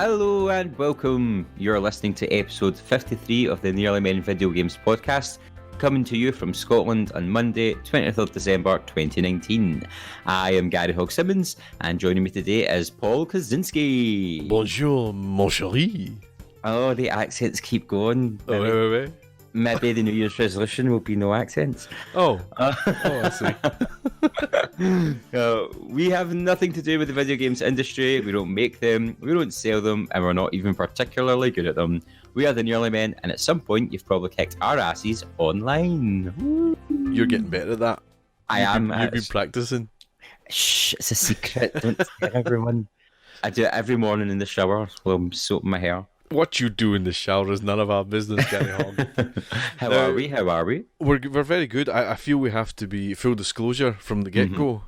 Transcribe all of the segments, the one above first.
Hello and welcome. You're listening to episode 53 of the Nearly Men Video Games podcast, coming to you from Scotland on Monday, 20th of December 2019. I am Gary Hogg-Simmons, and joining me today is Paul Kozinski. Bonjour, mon chéri. Oh, the accents keep going. Wait. Maybe the New Year's resolution will be no accents. I see. We have nothing to do with the video games industry. We don't make them, we don't sell them, and we're not even particularly good at them. We are the Nearly Men, and at some point you've probably kicked our asses online. You're getting better at that. You've been practicing. Shh, it's a secret. Don't tell everyone. I do it every morning in the shower while I'm soaping my hair. What you do in the shower is none of our business, Gary Hogg. How are we? We're very good. I feel we have to be full disclosure from the get-go.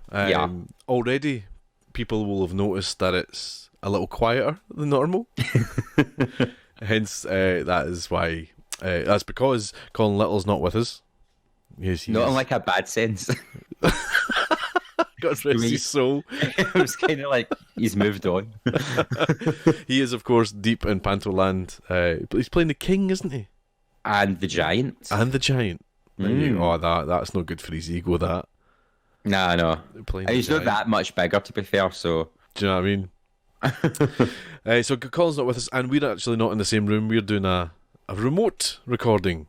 Already, people will have noticed that it's a little quieter than normal. Hence, that is why. That's because Colin Little's not with us. Yes, not in like a bad sense. God rest his soul. It was kind of like he's moved on. He is, of course, deep in Panto land. But he's playing the king, isn't he? And the giant. That's not good for his ego, that. Nah, no. He's not that much bigger, to be fair, so... Do you know what I mean? So Colin's not with us, and we're actually not in the same room. We're doing a remote recording.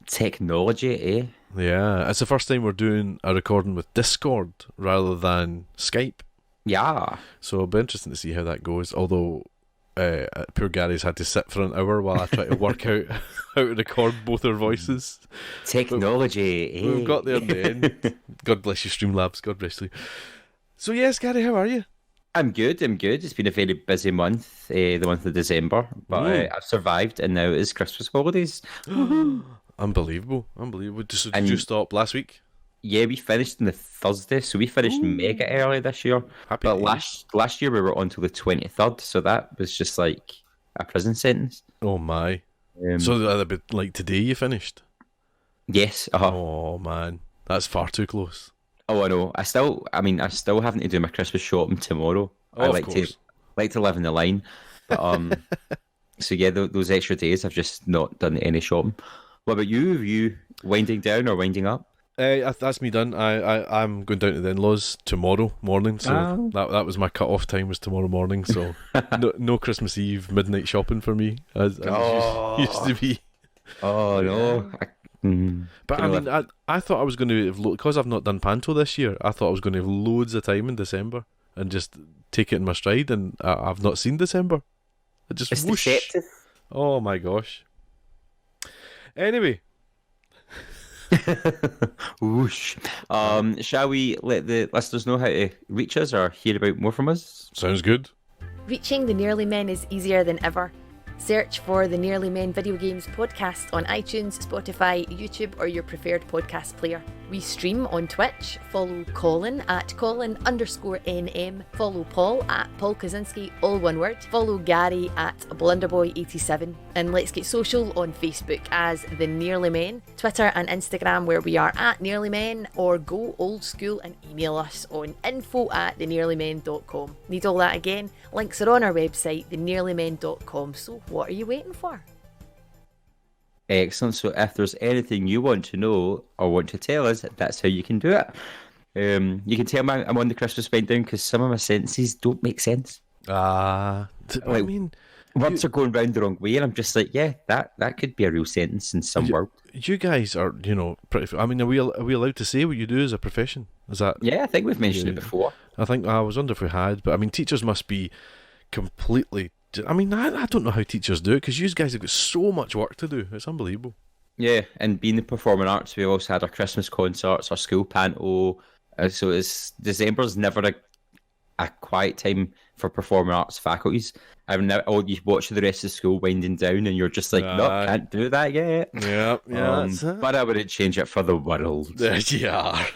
Technology, eh? Yeah, it's the first time we're doing a recording with Discord rather than Skype. Yeah. So it'll be interesting to see how that goes, although poor Gary's had to sit for an hour while I try to work out how to record both our voices. Technology, eh? We've got there in the end. God bless you, Streamlabs. God bless you. So yes, Gary, how are you? I'm good. It's been a very busy month, the month of December, but I've survived, and now it is Christmas holidays. Unbelievable. So did you stop last week? Yeah, we finished on the Thursday, so we finished mega early this year. But last year we were on till the 23rd, so that was just like a prison sentence. Oh my. So that'd be like today you finished? Yes. Oh man, that's far too close. Oh, I know. I still having to do my Christmas shopping tomorrow. I like to live in the line. But so yeah, those extra days I've just not done any shopping. What about you? Are you winding down or winding up? That's me done. I'm going down to the in-laws tomorrow morning, so that was my cut-off time, was tomorrow morning. So no Christmas Eve midnight shopping for me as used to be. Oh no! But I mean, I thought I was going to have because I've not done Panto this year. I thought I was going to have loads of time in December and just take it in my stride, and I've not seen December. It's whoosh. Deceptive. Oh my gosh. Anyway. Whoosh. Shall we let the listeners know how to reach us or hear about more from us? Sounds good. Reaching the Nearly Men is easier than ever. Search for the Nearly Men Video Games podcast on iTunes, Spotify, YouTube, or your preferred podcast player. We stream on Twitch. Follow Colin at Colin_NM. Follow Paul at Paul Kozinski, all one word. Follow Gary at Blunderboy87. And let's get social on Facebook as The Nearly Men, Twitter and Instagram where we are at Nearly Men, or go old school and email us on info@thenearlymen.com. Need all that again? Links are on our website, thenearlymen.com. So what are you waiting for? Excellent. So if there's anything you want to know or want to tell us, that's how you can do it. You can tell me I'm on the Christmas down because some of my sentences don't make sense. I mean, words are going round the wrong way, and I'm just like, yeah, that could be a real sentence in some world. You guys are, pretty. I mean, are we allowed to say what you do as a profession? Is that? Yeah, I think we've mentioned it before. I think I was wonder if we had, but I mean, teachers must be completely. I mean, I don't know how teachers do it because you guys have got so much work to do. It's unbelievable. Yeah, and being the performing arts, we've also had our Christmas concerts, our school panto. So December's never a quiet time for performing arts faculties. You watch the rest of school winding down, and you're just like, no, can't do that yet. Yeah. But I wouldn't change it for the world. Yeah.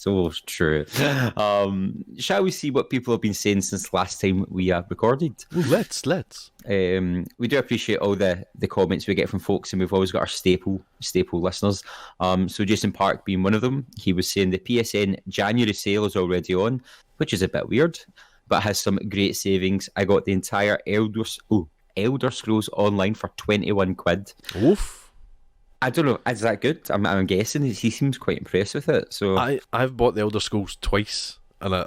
So true. Shall we see what people have been saying since last time we recorded? Well, let's. We do appreciate all the comments we get from folks, and we've always got our staple listeners. So Jason Park being one of them, he was saying the PSN January sale is already on, which is a bit weird. but has some great savings. I got the entire Elder Scrolls Online for 21 quid. Oof. I don't know, is that good? I'm guessing he seems quite impressed with it. So I've bought the Elder Scrolls twice, and I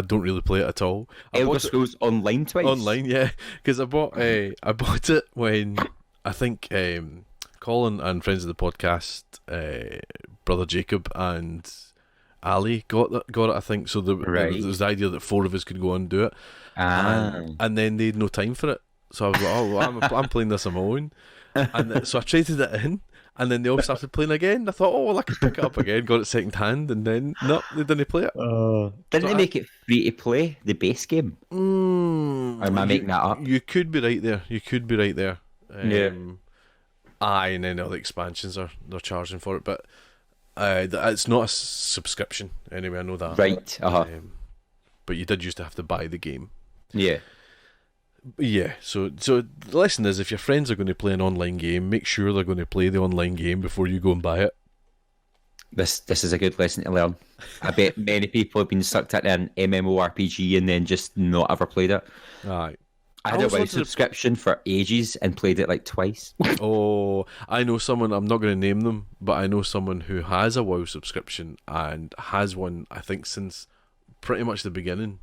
don't really play it at all. Elder Scrolls Online twice? Online, yeah, because I bought it when I think Colin and friends of the podcast, brother Jacob and Ali got it. I think so. There was the idea that 4 of us could go on and do it, and then they had no time for it. So I was like, oh, well, I'm playing this on my own, and so I traded it in. And then they all started playing again. I thought, oh, well, I could pick it up again. Got it second hand, and then no, they didn't play it. Didn't they make it free to play, the base game? Or am I making that up? You could be right there. Yeah. And then all the expansions they're charging for it, but it's not a subscription anyway. I know that. Right. But you did used to have to buy the game. Yeah. Yeah, so the lesson is, if your friends are going to play an online game, make sure they're going to play the online game before you go and buy it. This is a good lesson to learn. I bet many people have been sucked into an MMORPG and then just not ever played it. Aye. I had a WoW subscription for ages and played it like twice. Oh, I know someone, I'm not going to name them, but I know someone who has a WoW subscription and has one, I think, since pretty much the beginning,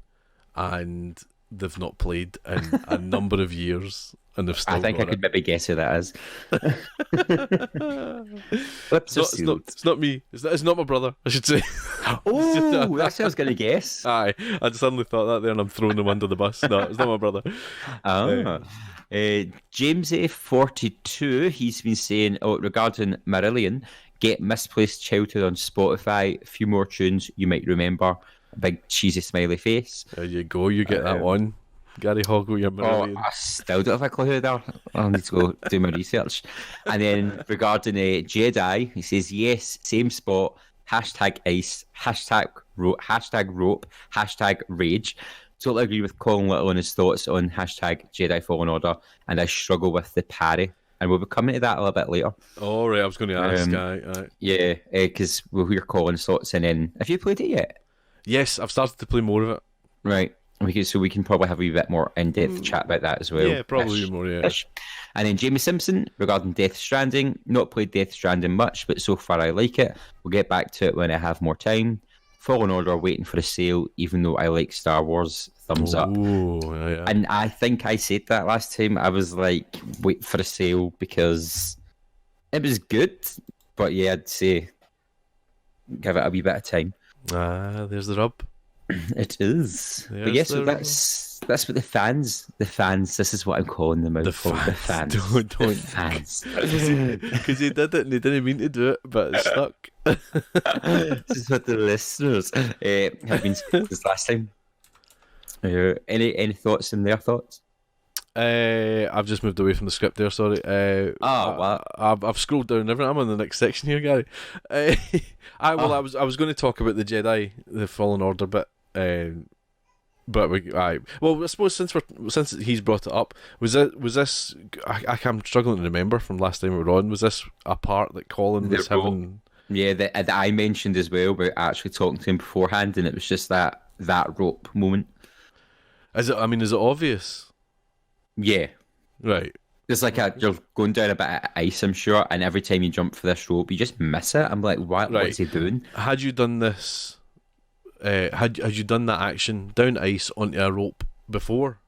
and they've not played in a number of years, and they've still I think I could maybe guess who that is. It's not me. It's not my brother, I should say. Oh, that's what I was going to guess. Aye, I suddenly thought that there, and I'm throwing him under the bus. No, it's not my brother. James A42, he's been saying, regarding Marillion, get Misplaced Childhood on Spotify, a few more tunes you might remember. A big cheesy smiley face. There you go, you get that one. Gary Hogg with your Marillion. I still don't have a clue who they are. I'll need to go do my research. And then regarding Jedi, he says, yes, same spot, hashtag ice, hashtag rope, hashtag rage. Totally agree with Colin Little on his thoughts on hashtag Jedi Fallen Order, and I struggle with the parry. And we'll be coming to that a little bit later. Oh, right, I was going to ask. Aye. Yeah, because we'll hear Colin's thoughts, and then, have you played it yet? Yes, I've started to play more of it. Right. So we can probably have a wee bit more in-depth chat about that as well. Yeah, probably more, yeah. And then Jamie Simpson, regarding Death Stranding, not played Death Stranding much, but so far I like it. We'll get back to it when I have more time. Fallen Order, waiting for a sale, even though I like Star Wars, thumbs up. Yeah. And I think I said that last time. I was like, wait for a sale, because it was good, but yeah, I'd say give it a wee bit of time. There's the rub. It is. But yes, so that's what the fans, this is what I'm calling them out for. The fans. Don't. The fans. Because he did it and he didn't mean to do it, but it stuck. This is what the listeners have been saying this last time. Any thoughts in their thoughts? I've just moved away from the script there, sorry. Wow. I've scrolled down everything. I'm on the next section here, Gary. I was going to talk about the Jedi, the Fallen Order bit, but I suppose since he's brought it up, was this? I'm struggling to remember from last time we were on. Was this a part that Colin was having? Yeah, that I mentioned as well, about actually talking to him beforehand, and it was just that rope moment. Is it obvious? Yeah. Right. It's like you're going down a bit of ice, I'm sure, and every time you jump for this rope, you just miss it. I'm like, what's he doing? Had you done this? Had you done that action down ice onto a rope before?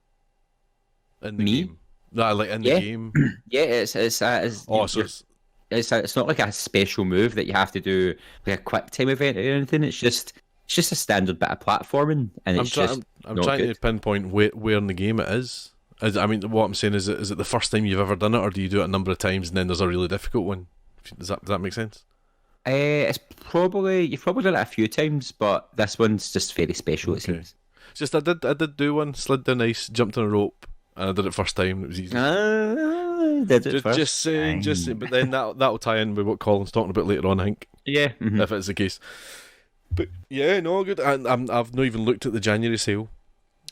In the game? No, like in the game. Yeah, it's not like a special move that you have to do like a quick time event or anything. It's just a standard bit of platforming, and I'm trying to pinpoint where in the game it is. What I'm saying is it the first time you've ever done it, or do you do it a number of times and then there's a really difficult one? Does that make sense? You've probably done it a few times, but this one's just very special. It seems. It's just I did do one, slid down ice, jumped on a rope, and I did it first time. It was easy. Just saying. But then that'll tie in with what Colin's talking about later on, I think. Yeah, if it's the case. But yeah, no, good. And I've not even looked at the January sale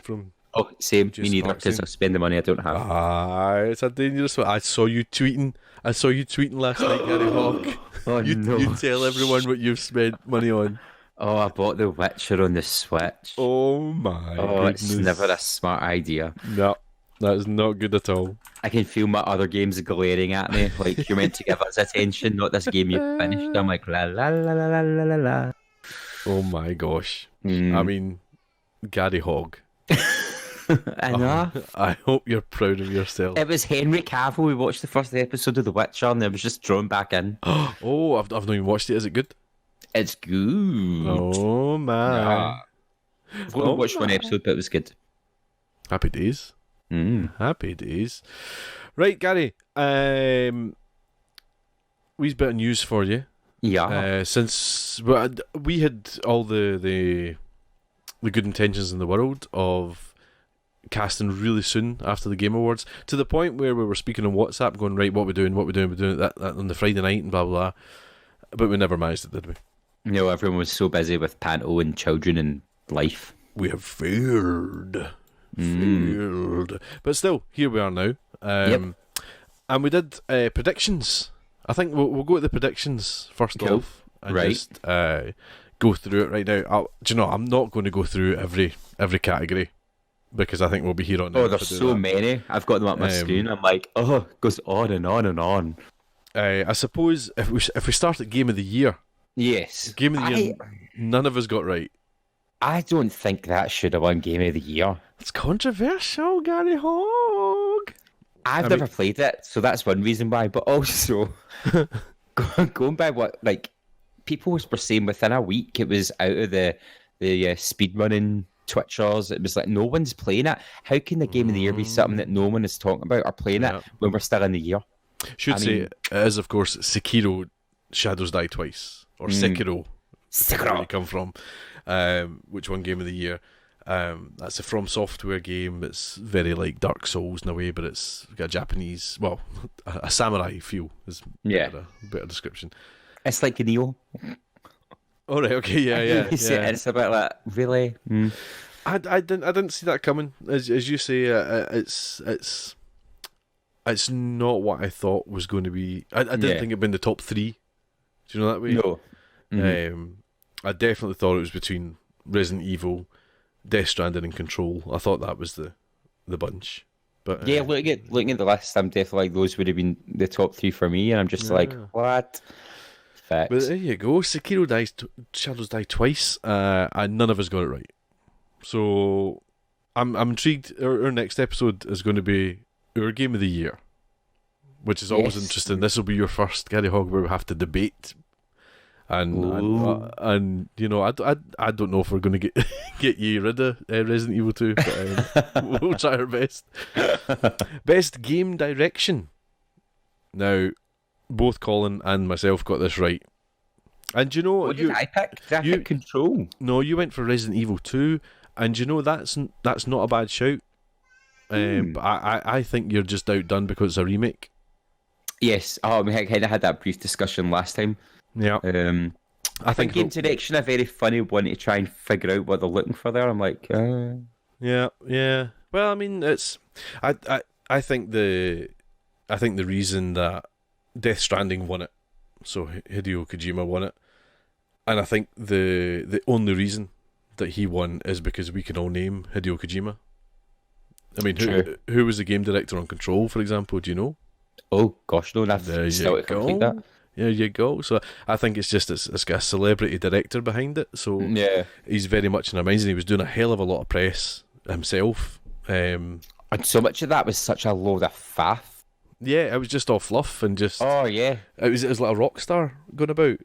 from. Oh, same. Me neither, because I'll spend the money I don't have. It's a dangerous one. I saw you tweeting last night, Gary Hogg. Oh, you tell everyone what you've spent money on. Oh, I bought The Witcher on the Switch. Oh my It's goodness. never a smart idea. No, that is not good at all. I can feel my other games glaring at me, like you're meant to give us attention, not this game you've finished. I'm like, la la la la la la la la. Oh my gosh. I mean, Gary Hogg. Enough. I hope you're proud of yourself. It was Henry Cavill. We watched the first episode of The Witcher, and it was just thrown back in. Oh, I've not even watched it. Is it good? It's good. Oh man. I've only watched one episode, but it was good. Happy days. Happy days. Right, Gary. We've bit of news for you. Yeah. Since we had all the good intentions in the world of casting really soon after the Game Awards, to the point where we were speaking on WhatsApp, going, right, we're doing that on the Friday night and blah blah blah. But we never managed it, did we? No, everyone was so busy with panto and children and life. We have failed. But still, here we are now. And we did predictions. I think we'll go with the predictions first off, and just go through it right now. Do you know, I'm not going to go through every category, because I think we'll be here on. Oh, there's so many. I've got them up my screen. I'm like, it goes on and on and on. I suppose if we start at Game of the Year. Yes. Game of the Year, none of us got right. I don't think that should have won Game of the Year. It's controversial, Gary Hogg. I've never played it, so that's one reason why. But also, going by what people were saying, within a week it was out of the speedrunning Twitchers. It was like no one's playing it. How can the Game of the Year be something that no one is talking about or playing it when we're still in the year? It is, of course, Sekiro Shadows Die Twice, or Sekiro. Sekiro. Where you come from. Which won Game of the Year. That's a From Software game. It's very like Dark Souls in a way, but it's got a Japanese, a samurai feel is a better description. It's like Neo. Oh right, okay, yeah. It's a bit like, really? I didn't see that coming. As you say, it's not what I thought was going to be. I didn't think it'd been the top 3. Do you know that way? No. I definitely thought it was between Resident Evil, Death Stranding, and Control. I thought that was the bunch. But looking at the list, I'm definitely like, those would have been the top 3 for me, and I'm just like, what? Facts. But there you go. Sekiro Shadows Die Twice, and none of us got it right. So I'm intrigued. Our next episode is going to be our Game of the Year, which is always interesting. This will be your first Gary Hogg where we have to debate. And you know, I don't know if we're going to get you rid of Resident Evil 2, but we'll try our best. Best game direction. Now, both Colin and myself got this right. And you know what did I pick? Did I pick Control? No, you went for Resident Evil 2, and you know that's not a bad shout. But I think you're just outdone because it's a remake. Yes. Oh, we kind of had that brief discussion last time. Yeah. I think game direction a very funny one to try and figure out what they're looking for there. I'm like, yeah. Well, I mean, it's I think the reason that Death Stranding won it, so Hideo Kojima won it, and I think the only reason that he won is because we can all name Hideo Kojima. I mean, who was the game director on Control, for example? Do you know? Oh gosh, no, that's still to complete that. There you go. So I think it's just it's got a celebrity director behind it. So he's very much in our minds, and he was doing a hell of a lot of press himself. And so much of that was such a load of faff. Yeah, it was just all fluff and just. Oh yeah. It was like a rock star going about.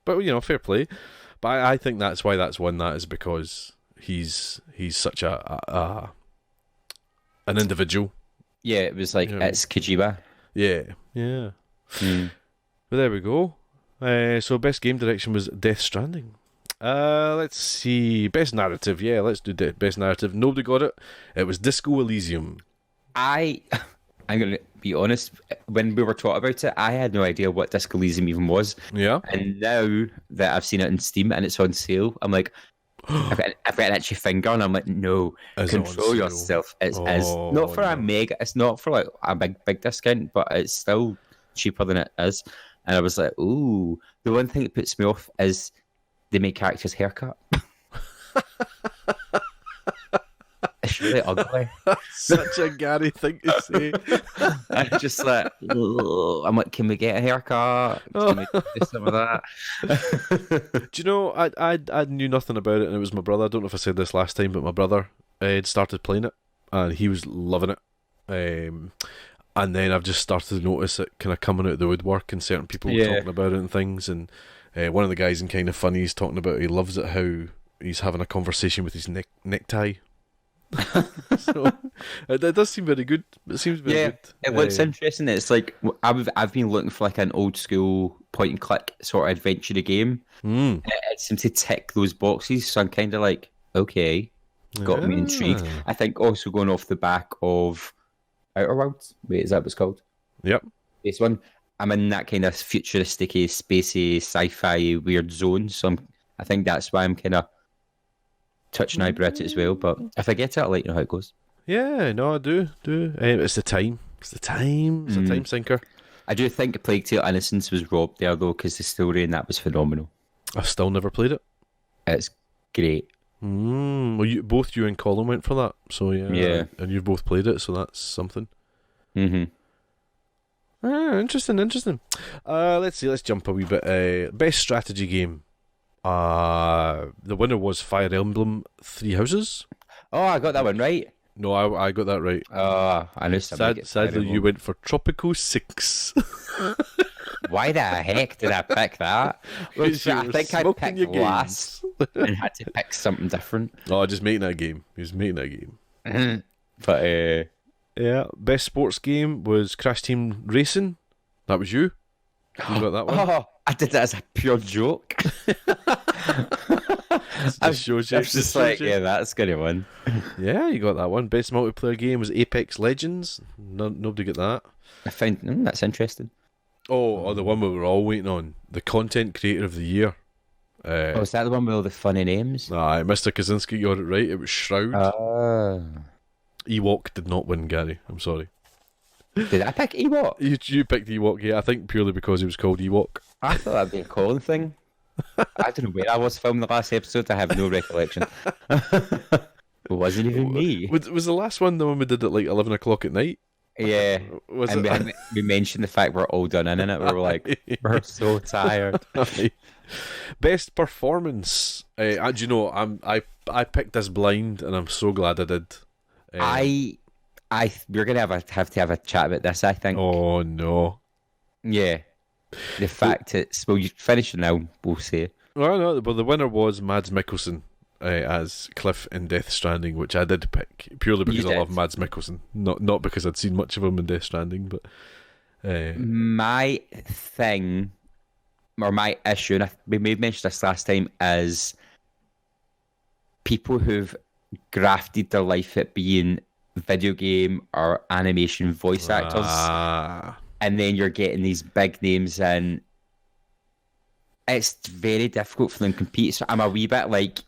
But you know, fair play. But I think that's why that's won. That is because he's such an individual. Yeah, it was like it's Kojima. Yeah. But there we go. So best game direction was Death Stranding. Let's see. Best narrative. Yeah, let's do best narrative. Nobody got it. It was Disco Elysium. I'm going to be honest. When we were talking about it, I had no idea what Disco Elysium even was. Yeah. And now that I've seen it on Steam and it's on sale, I'm like, I've got an itchy finger, and I'm like, no, control yourself. It's not for a mega. It's not for like a big discount, but it's still cheaper than it is. And I was like, ooh. The one thing that puts me off is they make characters haircut. It's really ugly. Such a Gary thing to say. I'm just like, ugh. I'm like, can we get a haircut? Can we do some of that? Do you know, I knew nothing about it, and it was my brother. I don't know if I said this last time, but my brother had started playing it, and he was loving it. And then I've just started to notice it kind of coming out of the woodwork, and certain people talking about it and things. And one of the guys in Kind of Funny is talking about he loves it how he's having a conversation with his necktie. So it does seem very good. It seems very good. It looks interesting. It's like I've been looking for like an old school point and click sort of adventure game. It seems to tick those boxes, so I'm kind of like, okay, got me intrigued. I think also going off the back of Outer Worlds. Wait, is that what it's called? Yep. This one, I'm in that kind of futuristic, spacey, sci-fi weird zone. So I think that's why I'm kind of touching eyebrow at it as well. But if I get it, I'll let you know how it goes. Yeah, no, I do. It's the time. It's a time sinker. I do think Plague Tale Innocence was robbed there though, because the story in that was phenomenal. I've still never played it. It's great. Well, both you and Colin went for that, so yeah, and you've both played it, so that's something. Interesting. Let's see. Let's jump a wee bit. Best strategy game. The winner was Fire Emblem Three Houses. Oh, I got that one right. No, I got that right. I knew somebody. Sadly, you went for Tropico 6. Why the heck did I pick that? I think I picked last and had to pick something different. Oh, just making that game. He was making that game. But yeah, best sports game was Crash Team Racing. That was you. You got that one. Oh, I did that as a pure joke. I was just like, yeah, that's gonna win. Yeah, you got that one. Best multiplayer game was Apex Legends. Nobody got that. I found that's interesting. Oh, the one we were all waiting on. The Content Creator of the Year. Is that the one with all the funny names? Aye, Mr. Kozinski got it right. It was Shroud. Ewok did not win, Gary. I'm sorry. Did I pick Ewok? You picked Ewok, yeah. I think purely because he was called Ewok. I thought that'd be a Colin thing. I don't know where I was filming the last episode. I have no recollection. It wasn't even me. Was the last one the one we did at like 11 o'clock at night? Yeah. We mentioned the fact we're all done in it. We were like, we're so tired. Best performance. Do you know, I picked this blind, and I'm so glad I did. We're gonna have to have a chat about this, I think. Oh no. Yeah. The fact you finish it now, we'll say. Well, no, but the winner was Mads Mikkelsen as Cliff in Death Stranding, which I did pick purely because I love Mads Mikkelsen, not because I'd seen much of him in Death Stranding. But my thing, or my issue, and we may have mentioned this last time, is people who've grafted their life at being video game or animation voice actors, and then you're getting these big names in. It's very difficult for them to compete. So I'm a wee bit like,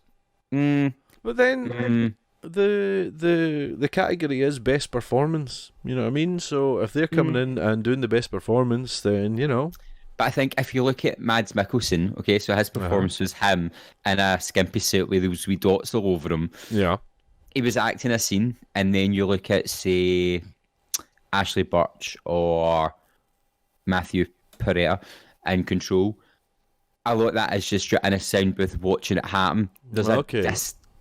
But then the category is best performance. You know what I mean? So if they're coming in and doing the best performance, then you know. But I think if you look at Mads Mikkelsen, okay, so his performance was him in a skimpy suit with those wee dots all over him. Yeah. He was acting a scene, and then you look at, say, Ashley Birch or Matthew Pereira in Control. A lot of that is just you're in a sound booth watching it happen. There's a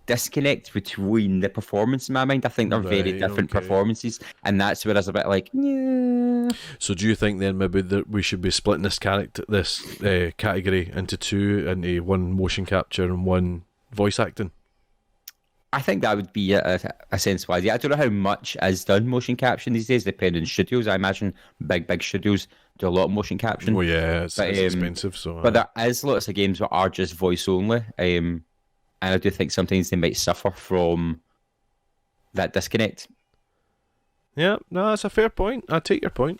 disconnect between the performance in my mind. I think they're very different performances, and that's where I was a bit like, yeah. So do you think then maybe that we should be splitting this category into one motion capture and one voice acting? I think that would be a sensible idea. I don't know how much is done motion caption these days, depending on studios. I imagine big studios do a lot of motion caption. Oh yeah, it's expensive. But there is lots of games that are just voice only, and I do think sometimes they might suffer from that disconnect. Yeah, no, that's a fair point. I take your point.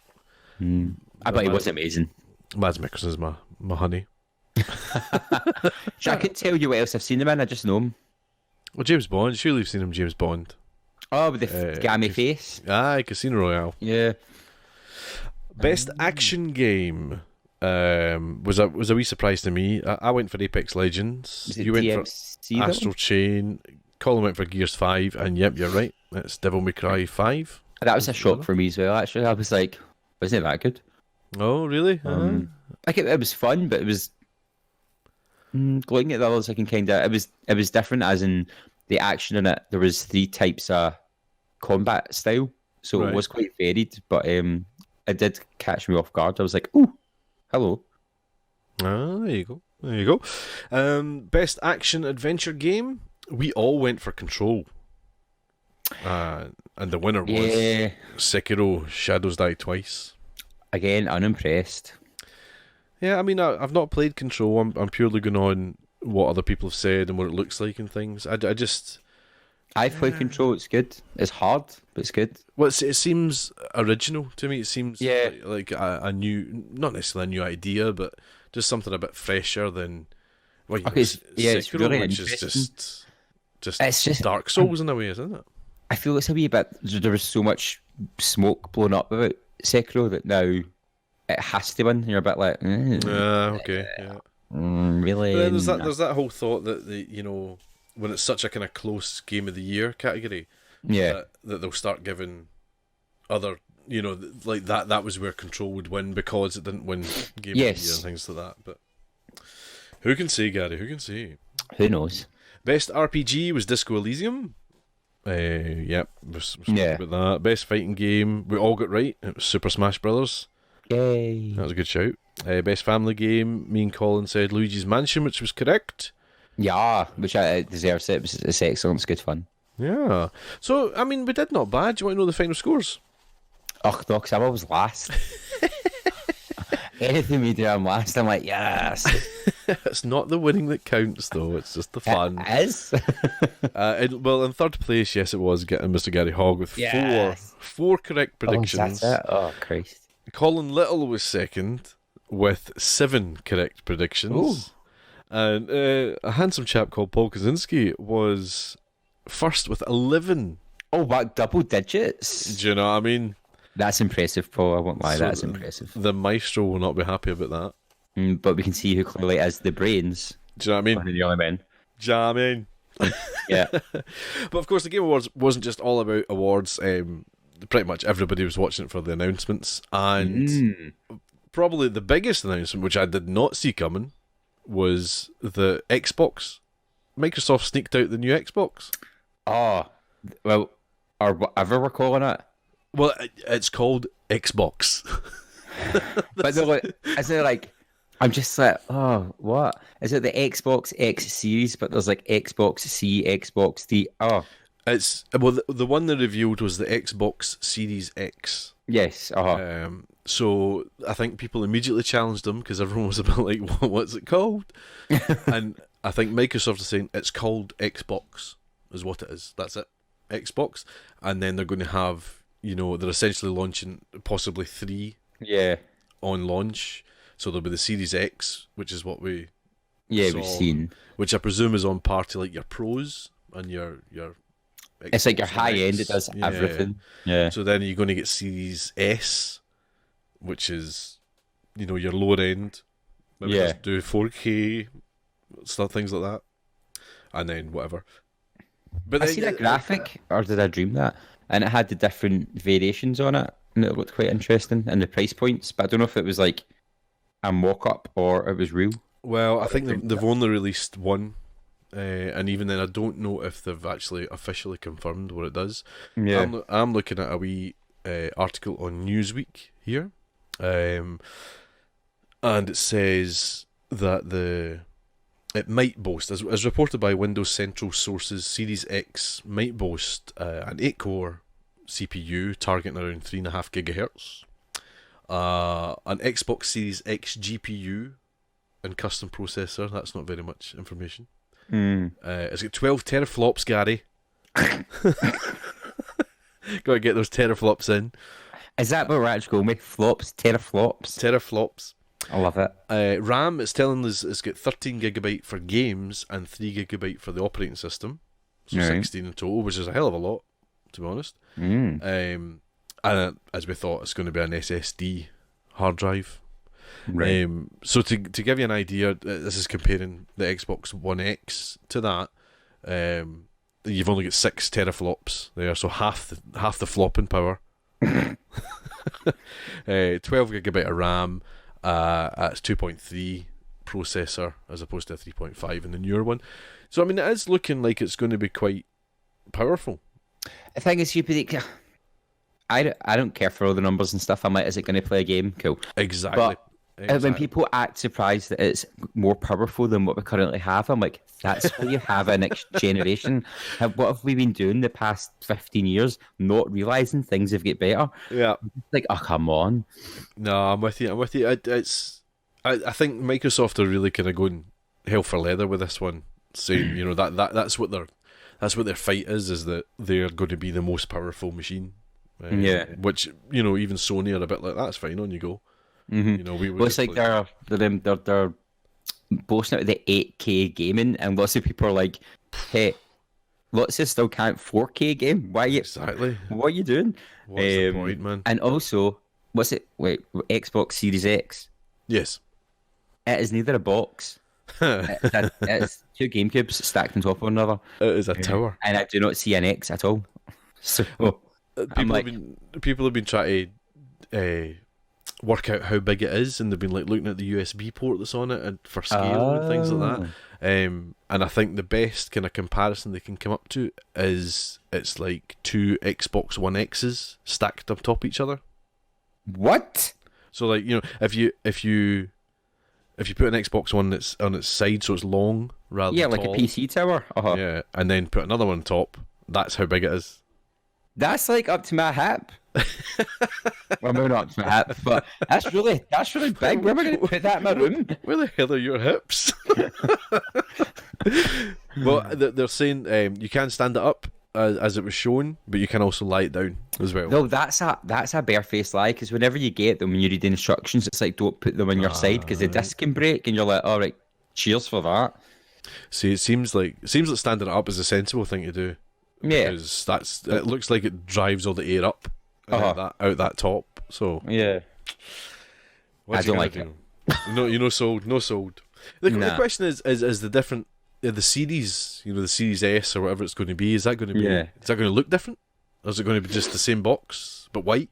I bet it was amazing. Mads Mikkelsen's my honey. I couldn't tell you what else I've seen him in. I just know him. Well, James Bond. Surely you've seen him, James Bond. Oh, with the gammy face. Aye, Casino Royale. Yeah. Best action game. was a wee surprise to me. I went for Apex Legends. Is it You went DMC, for that Astral one? Chain. Colin went for Gears 5, and yep, you're right. It's Devil May Cry 5. That was a shock for me as well. Actually, I was like, wasn't it that good? Oh, really? Like it was fun, but it was looking at the others. I can kind of it was different, as in the action in it. There was 3 types of combat style, so Right. it was quite varied. But it did catch me off guard. I was like, "Ooh, hello." Ah, there you go. There you go. Best action adventure game. We all went for Control. And the winner was Yeah, Sekiro: Shadows Die Twice. again, unimpressed. Yeah, I mean, I've not played Control. I'm purely going on what other people have said and what it looks like and things. I just... I've played Control. It's good. It's hard, but it's good. Well, it seems original to me. It seems Yeah. like a new... Not necessarily a new idea, but just something a bit fresher than... Well, Okay, it's Sekiro, really which is interesting. just It's just Dark Souls in a way, isn't it? I feel it's a wee bit. There was so much smoke blown up about Sekiro that now it has to win. You're a bit like, Okay, yeah. really? But then there's that whole thought that when it's such a kind of close game of the year category, Yeah, that they'll start giving other, like that was where Control would win because it didn't win game of the year and things like that. But who can say, Gary? Who can say? who knows? Best RPG was Disco Elysium. Yep, we spoke Yeah. about that. Best fighting game, we all got right. It was Super Smash Brothers. Yay! That was a good shout. Best family game, me and Colin said Luigi's Mansion, which was correct. Yeah, which it deserves it. It's excellent. It's good fun. Yeah. So, I mean, we did not bad. Do you want to know the final scores? Oh no, because I'm always last. Anything we do, I'm last. I'm like, yes. It's not the winning that counts, though. It's just the fun. It is. In third place, yes, it was getting Mr. Gary Hogg with Yes. four correct predictions. Oh, that's it. Oh Christ. Colin Little was second with 7 correct predictions. And a handsome chap called Paul Kozinski was first with 11. Oh, what, double digits? Do you know what I mean? That's impressive, Paul. I won't lie. So That's impressive. The maestro will not be happy about that. But we can see who clearly is the brains. Do you know what I mean? One of the other men. Do you know what I mean? Yeah. But of course, the Game Awards wasn't just all about awards. Pretty much everybody was watching it for the announcements. And probably the biggest announcement, which I did not see coming, was the Xbox. Microsoft sneaked out the new Xbox. Oh, well, or whatever we're calling it. Well, it's called Xbox. But they're like, is it like, I'm just like, oh, what? Is it the Xbox X series, but there's like Xbox C, Xbox D? Oh. It's the one they revealed was the Xbox Series X. Yes. So I think people immediately challenged them because everyone was a bit like, "What's it called?" And I think Microsoft is saying it's called Xbox, is what it is. That's it, Xbox. And then they're going to have, they're essentially launching possibly 3 on launch. So there'll be the Series X, which is what we saw, we've seen. which I presume is on par to like your Pros and your. It's like your Xbox high X. end. It does Yeah. everything. Yeah. So then you're going to get Series S, which is, your lower end. Maybe just do 4K, stuff, things like that. And then whatever. But I seen a graphic, or did I dream that? And it had the different variations on it, and it looked quite interesting, and the price points. But I don't know if it was like a mock-up or it was real. Well, I think they've only released one. And even then, I don't know if they've actually officially confirmed what it does. Yeah. I'm looking at a wee article on Newsweek here, and it says that it might boast, as reported by Windows Central sources, Series X might boast an 8-core CPU targeting around 3.5 gigahertz, an Xbox Series X GPU and custom processor. That's not very much information. It's got 12 teraflops, Gary. Gotta get those teraflops in. Is that what we're actually going with? Flops? Teraflops? Teraflops. I love it. RAM, it's telling us it's got 13 gigabyte for games and 3 gigabyte for the operating system. So Right. 16 in total, which is a hell of a lot, to be honest. And as we thought, it's going to be an SSD hard drive. Right. So to give you an idea, this is comparing the Xbox One X to that. You've only got 6 teraflops there, so half the flopping power. 12 gigabyte of RAM. It's 2.3 processor as opposed to a 3.5 in the newer one. So I mean, it is looking like it's going to be quite powerful. The thing is, I don't care for all the numbers and stuff. I'm like, is it going to play a game? Cool. Exactly. But when people act surprised that it's more powerful than what we currently have, I'm like, that's what you have a next generation. What have we been doing the past 15 years? Not realizing things have get better. Yeah. Like, oh, come on. No, I'm with you. I think Microsoft are really kind of going hell for leather with this one, saying that's what their fight is that they're going to be the most powerful machine. Which even Sony are a bit like, that's fine, on you go. Mm-hmm. It's like they're boasting about the 8K gaming, and lots of people are like, hey, lots of still can't 4K game. Why are you exactly? What are you doing? What's the point, man? And also, Xbox Series X? Yes. It is neither a box. It's 2 GameCubes stacked on top of one another. It is a tower, and I do not see an X at all. So people have been trying to work out how big it is, and they've been like looking at the USB port that's on it and for scale and things like that. And I think the best kind of comparison they can come up to is it's like 2 Xbox One X's stacked on top of each other. What? So like if you put an Xbox One that's on its side, so it's long rather than like tall, a PC tower. Yeah, and then put another one on top. That's how big it is. That's like up to my hip. Well, maybe not up to my hip, but that's really big. Where am I going to put that in my room? Where the hell are your hips? Well, they're saying you can stand it up as it was shown, but you can also lie it down as well. No, that's a barefaced lie, because whenever you get them, when you read the instructions, it's like, don't put them on your side because the disc can break, and you're like, all right, cheers for that. See, it seems like standing it up is a sensible thing to do. Yeah, because it looks like it drives all the air up out that top. So yeah, I don't like it. No, sold. The question is the different the series, the Series S or whatever it's going to be. Is that going to be? Yeah. Is that going to look different? Or is it going to be just the same box but white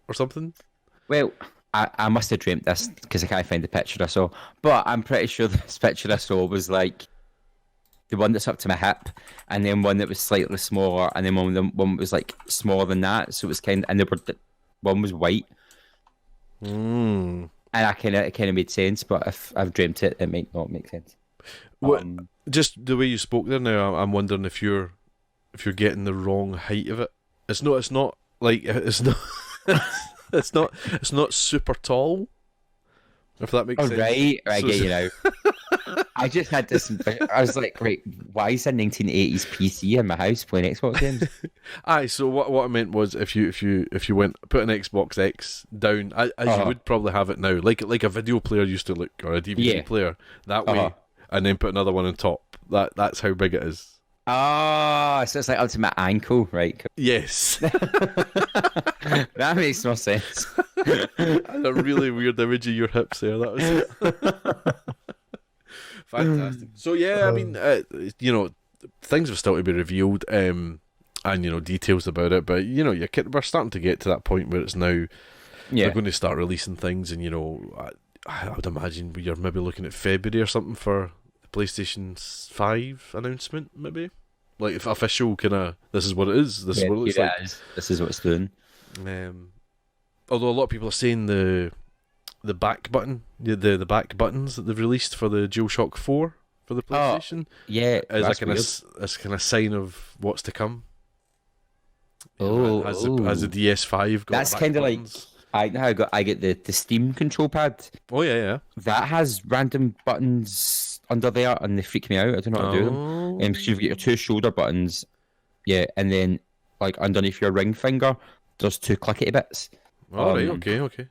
or something? Well, I must have dreamt this because I can't find the picture I saw. But I'm pretty sure this picture I saw was like the one that's up to my hip, and then one that was slightly smaller, and then one was like smaller than that. So it was one was white. And it kind of made sense, but if I've dreamt it, it might not make sense. Just the way you spoke there now, I'm wondering if you're getting the wrong height of it. It's not it's not super tall. If that makes sense. Right, I get you now. I just had this. I was like, wait, why is a 1980s PC in my house playing Xbox games? Aye, so what I meant was if you went put an Xbox X down as you would probably have it now, like a video player used to look, or a DVD player that way, and then put another one on top. That's how big it is. Oh, so it's like up to my ankle, right? Yes. That makes no sense. And a really weird image of your hips there. That was fantastic. So yeah, I mean, things have still to be revealed, and details about it. But we're starting to get to that point where it's now they're going to start releasing things, and I would imagine you're maybe looking at February or something for the PlayStation 5 announcement, maybe. Like if official kind of, this is what it is. This is what it looks like. This is what it's doing. Although a lot of people are saying the back button, the back buttons that they've released for the DualShock 4 for the PlayStation, is a kind of sign of what's to come. Has the DS5 got? That's kind of like I get the Steam control pad. Oh yeah. That has random buttons under there, and they freak me out. I don't know how to do them. Because you've got your 2 shoulder buttons, and then like underneath your ring finger, there's 2 clickety bits. Oh right, okay.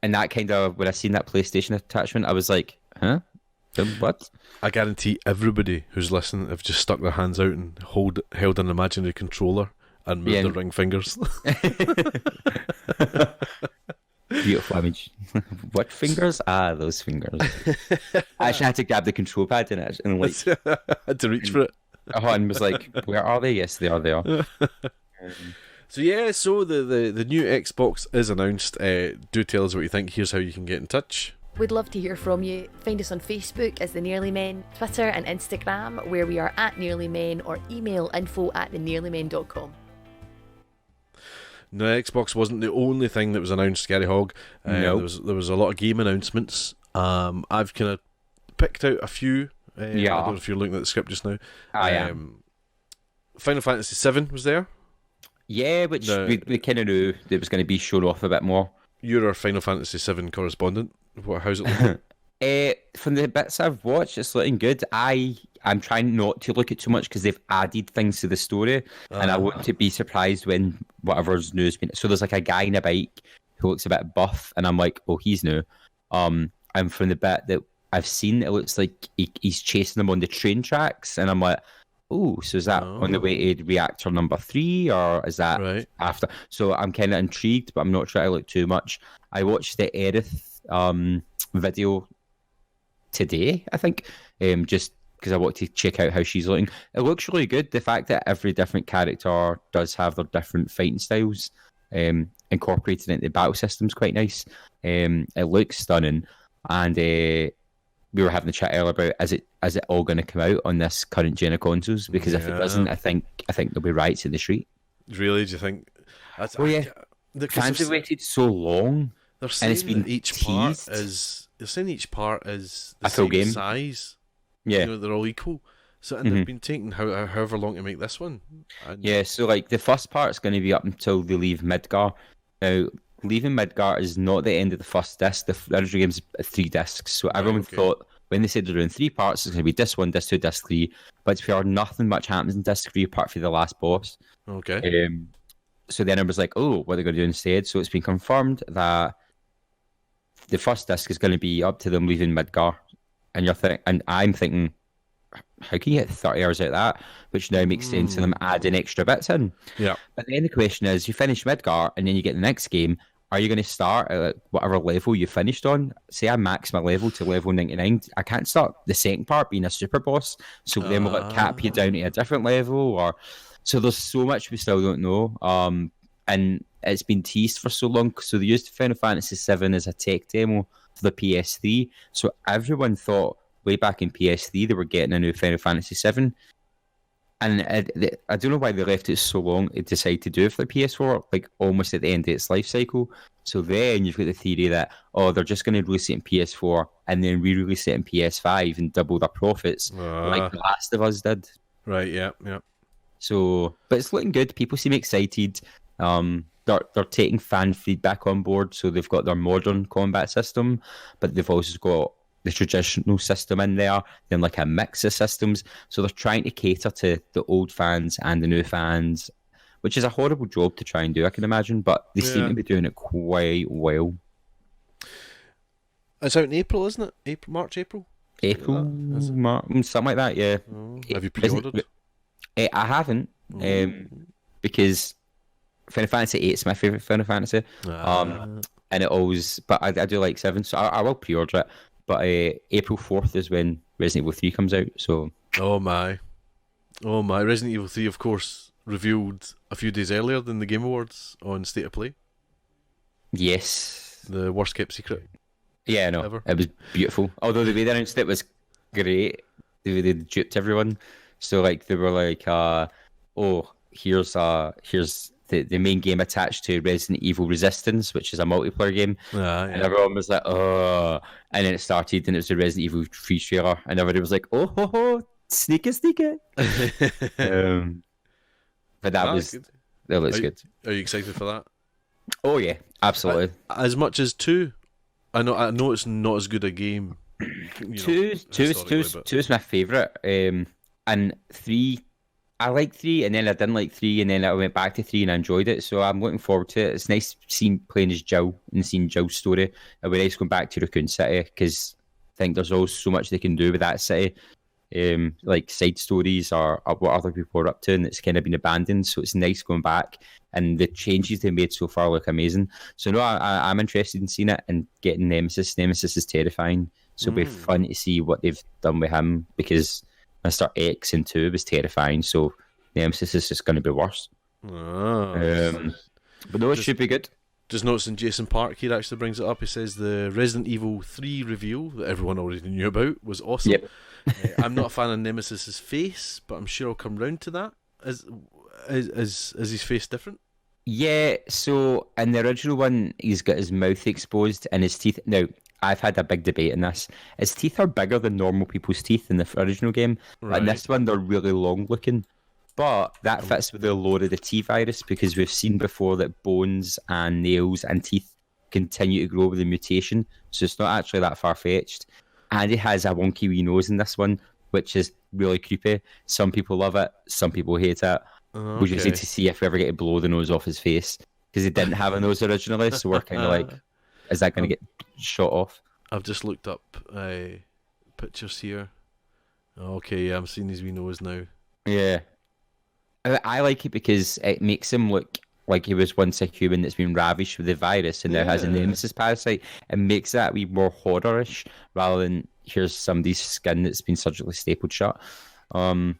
And that kind of, when I seen that PlayStation attachment, I was like, huh? What? I guarantee everybody who's listening have just stuck their hands out and held an imaginary controller and moved their ring fingers. Beautiful image. What fingers? Ah, those fingers. I actually had to grab the control pad and like had to reach for it. and was like, where are they? Yes, they are there. So the new Xbox is announced. Do tell us what you think. Here's how you can get in touch. We'd love to hear from you. Find us on Facebook as The Nearly Men, Twitter and Instagram where we are at Nearly Men, or email info@thenearlymen.com. No, Xbox wasn't the only thing that was announced, Gary Hogg. No. There was a lot of game announcements. I've kind of picked out a few. I don't know if you're looking at the script just now. I am. Final Fantasy VII was there. Yeah, which we kind of knew it was going to be shown off a bit more. You're our Final Fantasy VII correspondent. How's it looking? From the bits I've watched, it's looking good. I'm trying not to look at too much because they've added things to the story, and I want to be surprised when whatever's new has been. So there's like a guy in a bike who looks a bit buff, and I'm like, oh, he's new. And from the bit that I've seen, it looks like he's chasing them on the train tracks, and I'm like, oh, so is that on the way to reactor number 3, or is that right after? So I'm kind of intrigued, but I'm not trying to look too much. I watched the Aerith video today, I think, just because I want to check out how she's looking. It looks really good. The fact that every different character does have their different fighting styles incorporated into the battle system's quite nice. It looks stunning, and we were having a chat earlier about is it all going to come out on this current gen of consoles? Because if it doesn't, I think there'll be riots in the street. Really? Do you think? Fans have waited so long. They're saying it's been each teased. part is. They're saying each part is the a full same game size. Yeah, they're all equal. So and they've been taking however long to make this one. Yeah, so like the first part's going to be up until they leave Midgar. Now, leaving Midgar is not the end of the first disc. The original game's 3 discs, so everyone thought when they said they're doing 3 parts, it's going to be disc 1, disc 2, disc 3. But it's fair, nothing much happens in disc 3 apart from the last boss. Okay. So then I was like, oh, what are they going to do instead? So it's been confirmed that the first disc is going to be up to them leaving Midgar, and I'm thinking, how can you get 30 hours out of that? Which now makes sense to them adding extra bits in. Yeah. But then the question is, you finish Midgar, and then you get the next game. Are you going to start at whatever level you finished on? Say I max my level to level 99. I can't start the second part being a super boss. So then will it cap you down to a different level? So there's so much we still don't know. And it's been teased for so long. So they used Final Fantasy VII as a tech demo for the PS3. So everyone thought way back in PS3 they were getting a new Final Fantasy VII. And I don't know why they left it so long to decide to do it for the PS4, like almost at the end of its life cycle. So then you've got the theory that, they're just going to release it in PS4 and then re-release it in PS5 and double their profits, like The Last of Us did. Right, yeah. So, but it's looking good. People seem excited. They're taking fan feedback on board, so they've got their modern combat system, but they've also got the traditional system in there, then like a mix of systems. So they're trying to cater to the old fans and the new fans, which is a horrible job to try and do, I can imagine, but they seem to be doing it quite well. It's out in April, isn't it? March, April? March, something like that, yeah. Have you pre-ordered? I haven't, because Final Fantasy 8 is my favourite Final Fantasy. And it always, but I do like 7, so I will pre-order it. But April 4th is when Resident Evil 3 comes out, so... Oh my. Resident Evil 3, of course, revealed a few days earlier than the Game Awards on State of Play. Yes. The worst kept secret. Yeah, no, ever. It was beautiful. Although the way they announced it was great. They duped everyone. So, like, they were like, here's the main game attached to Resident Evil Resistance, which is a multiplayer game. And everyone was like, oh. And then it started, and it was the Resident Evil 3 trailer, and everybody was like, oh, ho, ho, sneak it. But that looks good. Are you excited for that? Oh, yeah, absolutely. As much as 2. I know it's not as good a game. Two is my favourite. And 3, I like 3, and then I didn't like 3, and then I went back to 3 and I enjoyed it. So I'm looking forward to it. It's nice playing as Jill and seeing Jill's story. It'll be nice going back to Raccoon City, because I think there's always so much they can do with that city. like side stories or what other people are up to, and it's kind of been abandoned. So it's nice going back, and the changes they made so far look amazing. So no, I'm interested in seeing it and getting Nemesis. Nemesis is terrifying, so it'll be fun to see what they've done with him, because Mr. X in 2 was terrifying. So Nemesis is just going to be worse. But no, it should be good. Just noticing Jason Park here actually brings it up. He says the Resident Evil 3 reveal that everyone already knew about was awesome. Yep. I'm not a fan of Nemesis's face, but I'm sure I'll come round to that. Is his face different? Yeah, so in the original one, he's got his mouth exposed and his teeth. Now, I've had a big debate in this. His teeth are bigger than normal people's teeth in the original game. Right. In this one, they're really long looking. But that fits with the lore of the T virus, because we've seen before that bones and nails and teeth continue to grow with the mutation. So it's not actually that far-fetched. And he has a wonky wee nose in this one, which is really creepy. Some people love it, some people hate it. Okay. We just need to see if we ever get to blow the nose off his face, because he didn't have a nose originally, so we're kind of like, is that going to get shot off? I've just looked up pictures here. Okay, yeah, I'm seeing his wee nose now. Yeah. I like it because it makes him look like he was once a human that's been ravished with the virus and now has a nemesis parasite. It makes that a wee more horror-ish, rather than here's somebody's skin that's been surgically stapled shut. So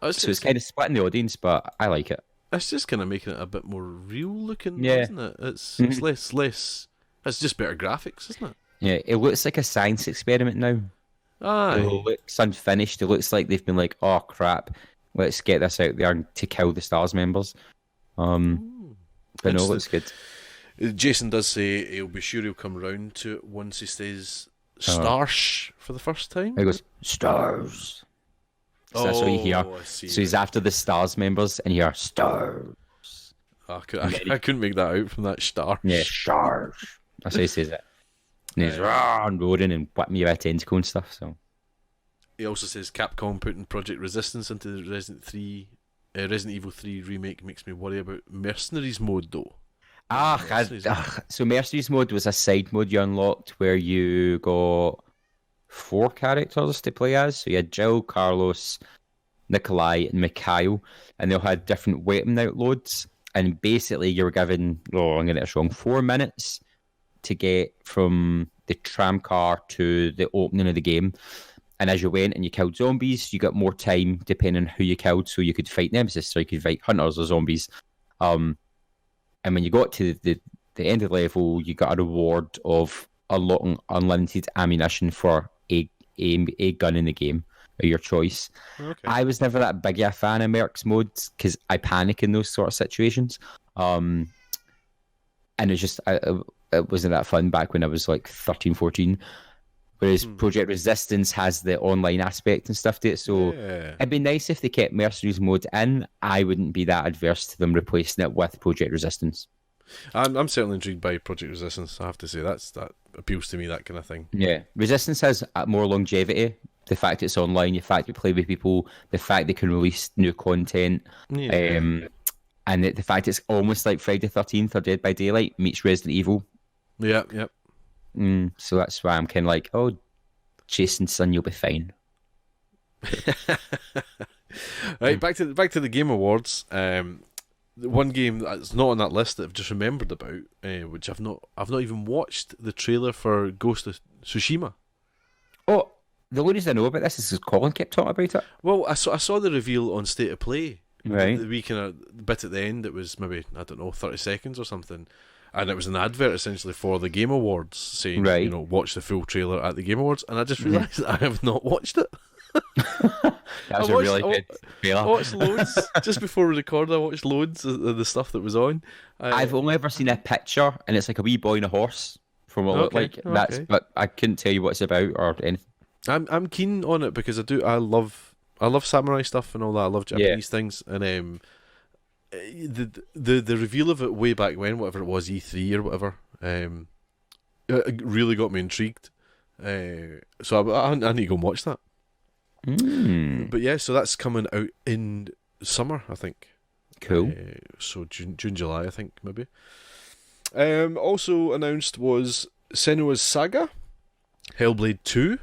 it's kind of splitting the audience, but I like it. It's just kind of making it a bit more real looking, yeah. isn't it? It's less. It's just better graphics, isn't it? Yeah, it looks like a science experiment now. It looks unfinished. It looks like they've been like, oh crap, let's get this out there to kill the STARS members. But no, it looks good. Jason does say he'll be sure he'll come round to it once he says Starsh for the first time. He goes, STARS. So that's what you hear. So he's after the STARS members, and you hear STARS. I couldn't make that out from that Starsh. Yeah, STARS. That's how he says it. And he's roaring and whipping you with a tentacle and stuff. So he also says Capcom putting Project Resistance into the Resident Evil 3 remake makes me worry about Mercenaries mode though. So Mercenaries mode was a side mode you unlocked where you got 4 characters to play as. So you had Jill, Carlos, Nikolai, and Mikhail, and they all had different weapon outloads. And basically, you were given, I'm going to get this wrong, 4 minutes to get from the tram car to the opening of the game. And as you went and you killed zombies, you got more time depending on who you killed. So you could fight Nemesis, so you could fight hunters or zombies. And when you got to the end of the level, you got a reward of unlocking unlimited ammunition for a gun in the game of your choice. Okay. I was never that big a fan of Mercs modes because I panic in those sort of situations. And it's just, it wasn't that fun back when I was like 13, 14. Whereas Project Resistance has the online aspect and stuff to it. So it'd be nice if they kept Mercenaries mode in. I wouldn't be that adverse to them replacing it with Project Resistance. I'm certainly intrigued by Project Resistance. I have to say that appeals to me, that kind of thing. Yeah, Resistance has more longevity. The fact it's online, the fact you play with people, the fact they can release new content, and the fact it's almost like Friday the 13th or Dead by Daylight meets Resident Evil. Yeah. So that's why I'm kind of like, oh, Jason's son, you'll be fine. Right, back to the Game Awards. The one game that's not on that list that I've just remembered about, which I've not even watched the trailer for Ghost of Tsushima. Oh, the only reason I know about this is because Colin kept talking about it. Well, I saw the reveal on State of Play. Right. The wee kind of bit at the end, it was maybe, 30 seconds or something. And it was an advert essentially for the Game Awards saying, watch the full trailer at the Game Awards. And I just realised that I have not watched it. That's a really good trailer. I watched loads. Just before we recorded, I watched loads of the stuff that was on. I've only ever seen a picture, and it's like a wee boy and a horse from what it looked like. But I couldn't tell you what it's about or anything. I'm keen on it because I love samurai stuff and all that. I love Japanese things, and the reveal of it way back when, whatever it was, E3 or whatever, it really got me intrigued. So I need to go and watch that. But yeah, so that's coming out in summer, I think. Cool. So June, July, I think, maybe. Also announced was Senua's Saga, Hellblade 2,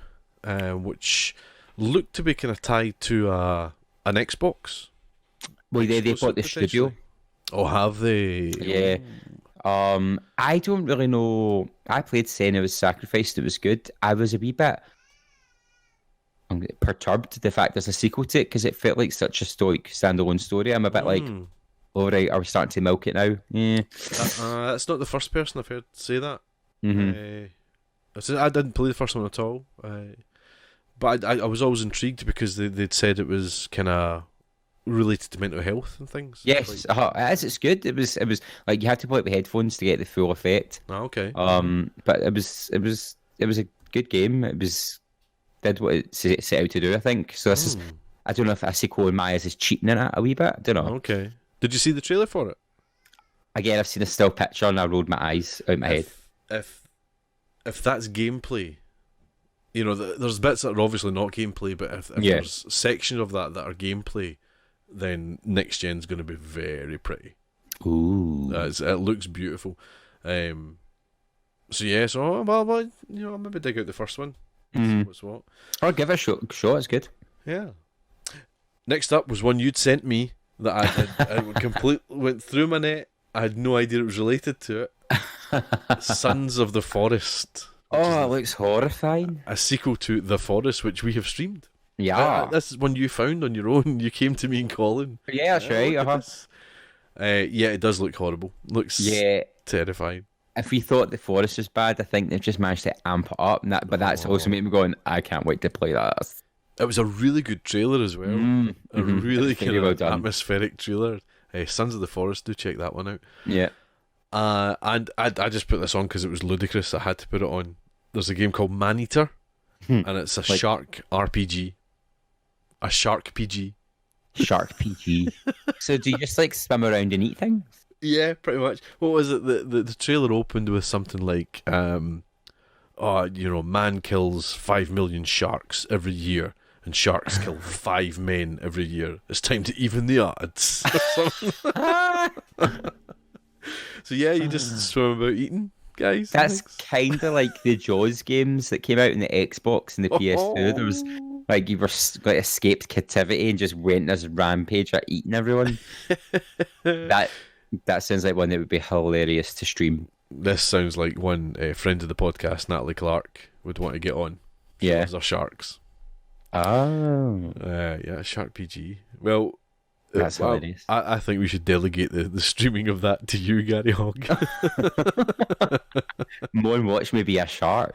which look to be kind of tied to an Xbox. Well, they bought the studio. Oh, have they? Yeah. I don't really know. I played Senua's Sacrifice. It was good. I was a wee bit perturbed the fact there's a sequel to it because it felt like such a stoic standalone story. I'm a bit like, all right, are we starting to milk it now? Yeah. That's not the first person I've heard say that. Mm-hmm. I didn't play the first one at all. But I was always intrigued because they'd said it was kind of related to mental health and things. Yes, it's good. It was like you had to play it with headphones to get the full effect. Oh, okay. But it was a good game. It did what it set out to do, I think. So this is, I don't know if a sequel in my eyes is cheating in it a wee bit. I don't know. Okay. Did you see the trailer for it? Again, I've seen a still picture and I rolled my eyes out my head. If that's gameplay, you know, there's bits that are obviously not gameplay, but if there's sections of that are gameplay, then next gen's going to be very pretty. Ooh. It looks beautiful. So yeah, well, you know, I'll maybe dig out the first one. See what's what. Or give it a shot. It's good. Yeah. Next up was one you'd sent me that I completely went through my net. I had no idea it was related to it. Sons of the Forest. Oh, it looks horrifying. A sequel to The Forest, which we have streamed. Yeah. This is one you found on your own. You came to me and Colin. Yeah, that's right. Yeah, it does look horrible. Looks terrifying. If we thought The Forest was bad, I think they've just managed to amp it up. But that's also made me going, I can't wait to play that. It was a really good trailer as well. A really kind of atmospheric trailer. Sons of the Forest, do check that one out. Yeah. And I just put this on because it was ludicrous. I had to put it on. There's a game called Maneater, and it's a shark RPG. A shark PG. Shark PG. So do you just like swim around and eat things? Yeah, pretty much. What was it? The trailer opened with something like, man kills 5 million sharks every year, and sharks kill 5 men every year. It's time to even the odds. So yeah, you just swim about eating, guys. That's kind of like the Jaws games that came out in the Xbox and the PS2. There was like you were like escaped captivity and just went this rampage at eating everyone. That sounds like one that would be hilarious to stream. This sounds like one friend of the podcast, Natalie Clark, would want to get on. Yeah, those are sharks. Oh, yeah, Shark PG. Well, that's hilarious. I think we should delegate the streaming of that to you, Gary Hogg. More and watch me be a shark.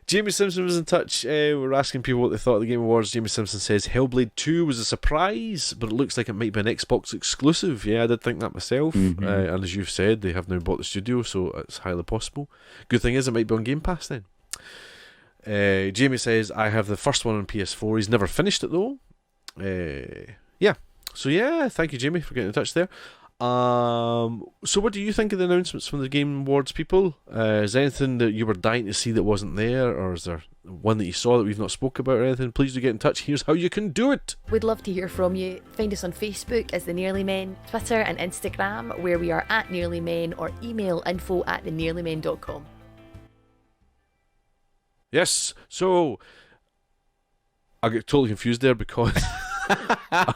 Jamie Simpson was in touch. We're asking people what they thought of the Game Awards. Jamie Simpson says Hellblade 2 was a surprise, but it looks like it might be an Xbox exclusive. Yeah, I did think that myself. And as you've said, they have now bought the studio, so it's highly possible. Good thing is it might be on Game Pass then. Jamie says, I have the first one on PS4. He's never finished it though. Yeah. So yeah, thank you, Jamie, for getting in touch there. So what do you think of the announcements from the Game Awards people? Is there anything that you were dying to see that wasn't there, or is there one that you saw that we've not spoke about or anything? Please do get in touch. Here's how you can do it. We'd love to hear from you. Find us on Facebook as The Nearly Men, Twitter and Instagram where we are at Nearly Men, or email info@thenearlymen.com. Yes, so I got totally confused there because I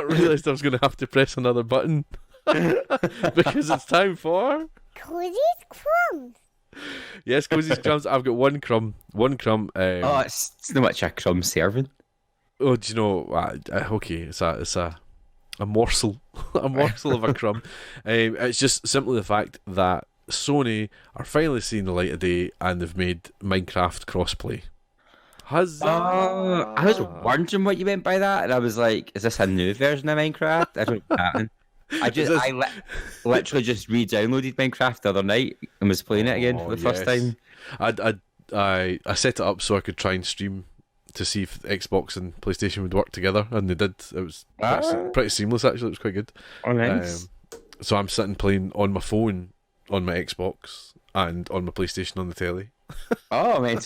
realised I was going to have to press another button because it's time for Cozy's Crumbs. Yes, Cozy's Crumbs. I've got one crumb. It's not much a crumb serving. Oh, do you know? Okay, it's a morsel, a morsel of a crumb. It's just simply the fact that Sony are finally seeing the light of day and they've made Minecraft crossplay. Huzzah! I was wondering what you meant by that, and I was like, "Is this a new version of Minecraft?" I don't know what's happening. I literally just re-downloaded Minecraft the other night and was playing it again for the first time. I set it up so I could try and stream to see if Xbox and PlayStation would work together, and they did. It was pretty seamless actually. It was quite good. Oh, nice. So I'm sitting playing on my phone, on my Xbox, and on my PlayStation on the telly. Oh, man.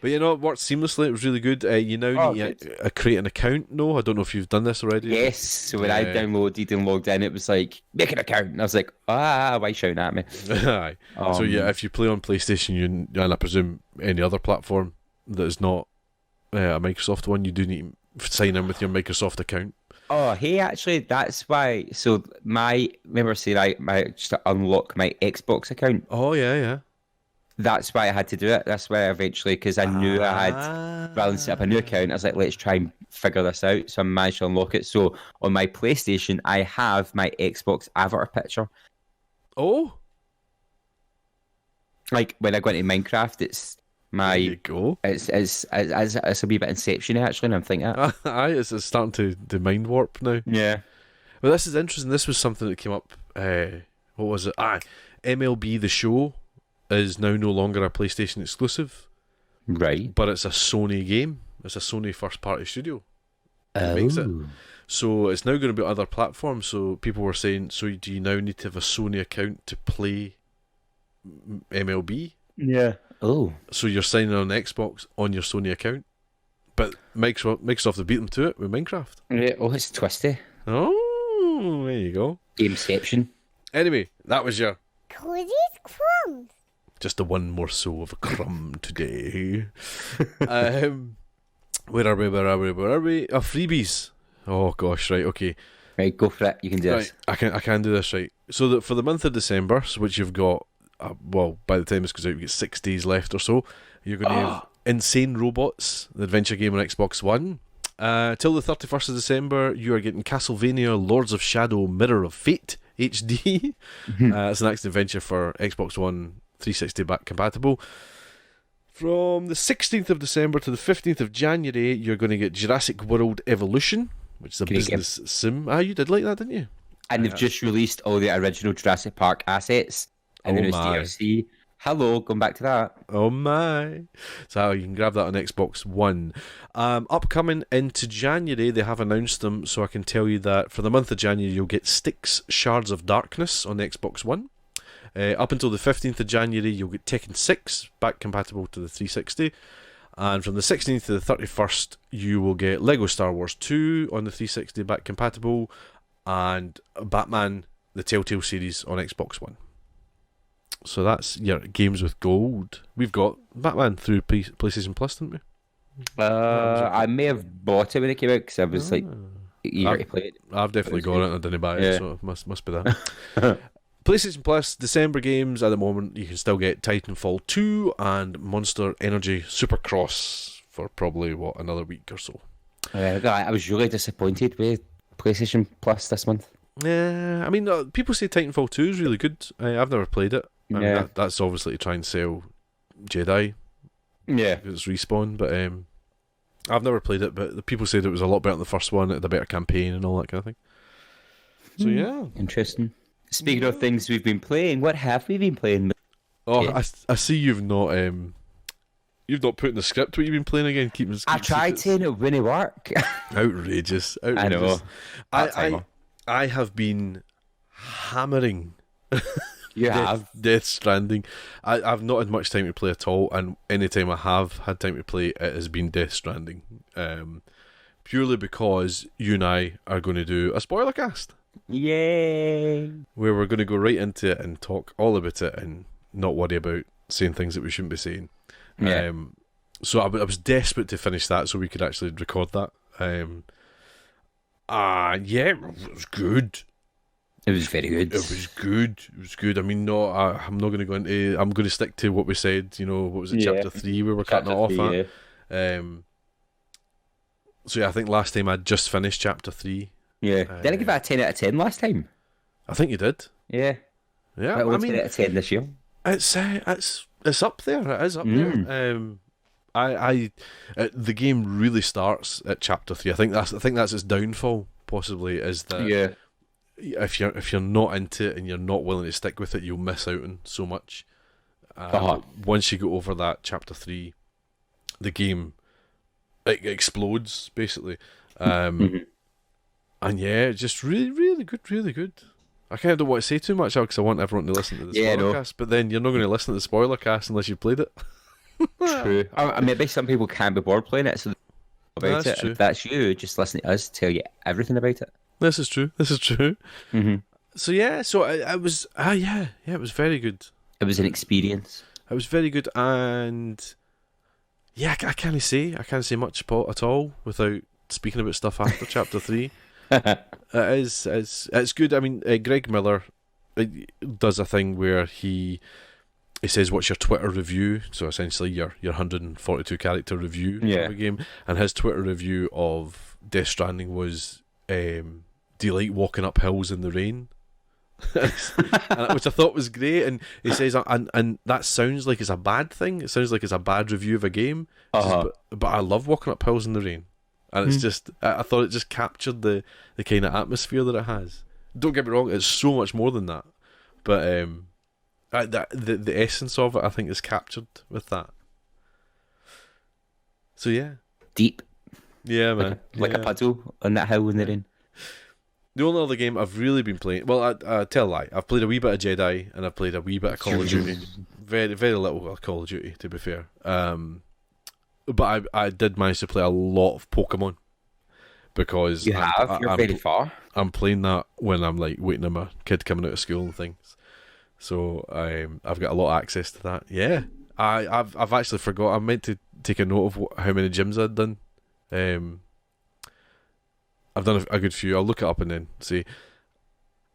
But you know, it worked seamlessly. It was really good. You now need to create an account. No, I don't know if you've done this already. Yes. So when I downloaded and logged in, it was like, make an account. And I was like, why shouting at me? Aye. So yeah, if you play on PlayStation, and I presume any other platform that is not a Microsoft one, you do need to sign in with your Microsoft account. Oh, hey, actually, that's why. So remember saying just to unlock my Xbox account. Oh yeah. That's why I had to do it. That's why eventually, because I knew I had, rather than set up a new account, I was like, let's try and figure this out. So I managed to unlock it. So on my PlayStation, I have my Xbox avatar picture. Oh, like when I go into Minecraft, it's my. There you go. It's a wee bit Inception actually, and I'm thinking, aye, it's starting to mind warp now. Yeah. Well, this is interesting. This was something that came up. What was it? MLB The Show is now no longer a PlayStation exclusive, right? But it's a Sony game. It's a Sony first-party studio. Makes it. So it's now going to be on other platforms. So people were saying, so do you now need to have a Sony account to play MLB? Yeah. Oh. So you're signing on Xbox on your Sony account, but Microsoft have beat them to it with Minecraft. Yeah. Oh, it's twisty. Oh, there you go. Gameception. Anyway, that was your Cozy's Crumbs. just a one more so of a crumb today. Where are we? Oh, freebies. Oh gosh, right, okay. Right, go for it. You can do this. I can do this, right. So that for the month of December, so which you've got, by the time this goes out, you've got 6 days left or so. You're going to have Insane Robots, the adventure game on Xbox One. Till the 31st of December, you are getting Castlevania Lords of Shadow Mirror of Fate HD. It's an action adventure for Xbox One 360 back compatible. From the 16th of December to the 15th of January, you're going to get Jurassic World Evolution, which is a business sim. You did like that, didn't you? And they've just released all the original Jurassic Park assets. And then it's DLC. Hello, going back to that. Oh my. So you can grab that on Xbox One. Upcoming into January, they have announced them, so I can tell you that for the month of January, you'll get Styx Shards of Darkness on the Xbox One. Up until the 15th of January, you'll get Tekken 6, back compatible to the 360. And from the 16th to the 31st, you will get Lego Star Wars 2 on the 360, back compatible. And Batman, the Telltale series on Xbox One. So that's your games with gold. We've got Batman through PlayStation Plus, didn't we? I may have bought it when it came out because I was eager to play it. I've definitely got it and I didn't buy it, so it must be that. PlayStation Plus December games at the moment, you can still get Titanfall 2 and Monster Energy Supercross for probably another week or so. I was really disappointed with PlayStation Plus this month. Yeah, I mean, people say Titanfall 2 is really good. I've never played it. I mean, that's obviously to try and sell Jedi. Yeah. It's Respawn, but I've never played it, but the people said it was a lot better than the first one, it had a better campaign and all that kind of thing. So yeah. Interesting. Speaking of things we've been playing, what have we been playing? Oh, I see you've not put in the script what you've been playing again. I tried to and it wouldn't work. Outrageous. I know. I have been hammering You have Death Stranding. I've not had much time to play at all, and any time I have had time to play, it has been Death Stranding. Purely because you and I are going to do a spoiler cast. Yay! Where we're going to go right into it and talk all about it and not worry about saying things that we shouldn't be saying. Yeah. So I was desperate to finish that so we could actually record that. Yeah, it was good. It was very good. It was good. I mean, no, I'm not going to go into. I'm going to stick to what we said. You know, what was it, chapter 3 where we're cutting it off at? Yeah. So yeah, I think last time I just finished chapter 3. Yeah. Did I give that a 10 out of 10 last time? I think you did. Yeah. Yeah. I mean, 10 out of 10 this year. It's up there. It is up there. The game really starts at chapter 3. I think that's its downfall. Possibly is that if you're not into it and you're not willing to stick with it, you'll miss out on so much. Once you go over that chapter 3, the game it explodes basically. And yeah, just really, really good, really good. I kind of don't want to say too much because I want everyone to listen to the spoiler cast, but then you're not going to listen to the spoiler cast unless you've played it. True. Maybe some people can't be bored playing it, so about That's it. true. If that's you, just listen to us tell you everything about it. This is true. Mm-hmm. So yeah, it was it was very good. It was an experience. It was very good, and yeah, I can't say much at all without speaking about stuff after chapter 3. It's good. I mean, Greg Miller does a thing where he says, "What's your Twitter review?" So essentially, your 142 character review of a game, and his Twitter review of Death Stranding was, "Do you like walking up hills in the rain?" Which I thought was great, and he says, and that sounds like it's a bad thing. It sounds like it's a bad review of a game. Says, but I love walking up hills in the rain, and it's just I thought it just captured the kind of atmosphere that it has. Don't get me wrong, it's so much more than that, but the essence of it I think is captured with that. So yeah, Deep. Yeah, man, Like a puddle on that hill in the rain. The only other game I've really been playing, well, I tell a lie, I've played a wee bit of Jedi and I've played a wee bit of Call of Duty. Very, very little of Call of Duty, to be fair. But I did manage to play a lot of Pokemon because You're very far. I'm playing that when I'm like waiting on my kid coming out of school and things. So I've got a lot of access to that. Yeah, I've actually forgot. I meant to take a note of how many gyms I'd done. I've done a good few. I'll look it up and then see.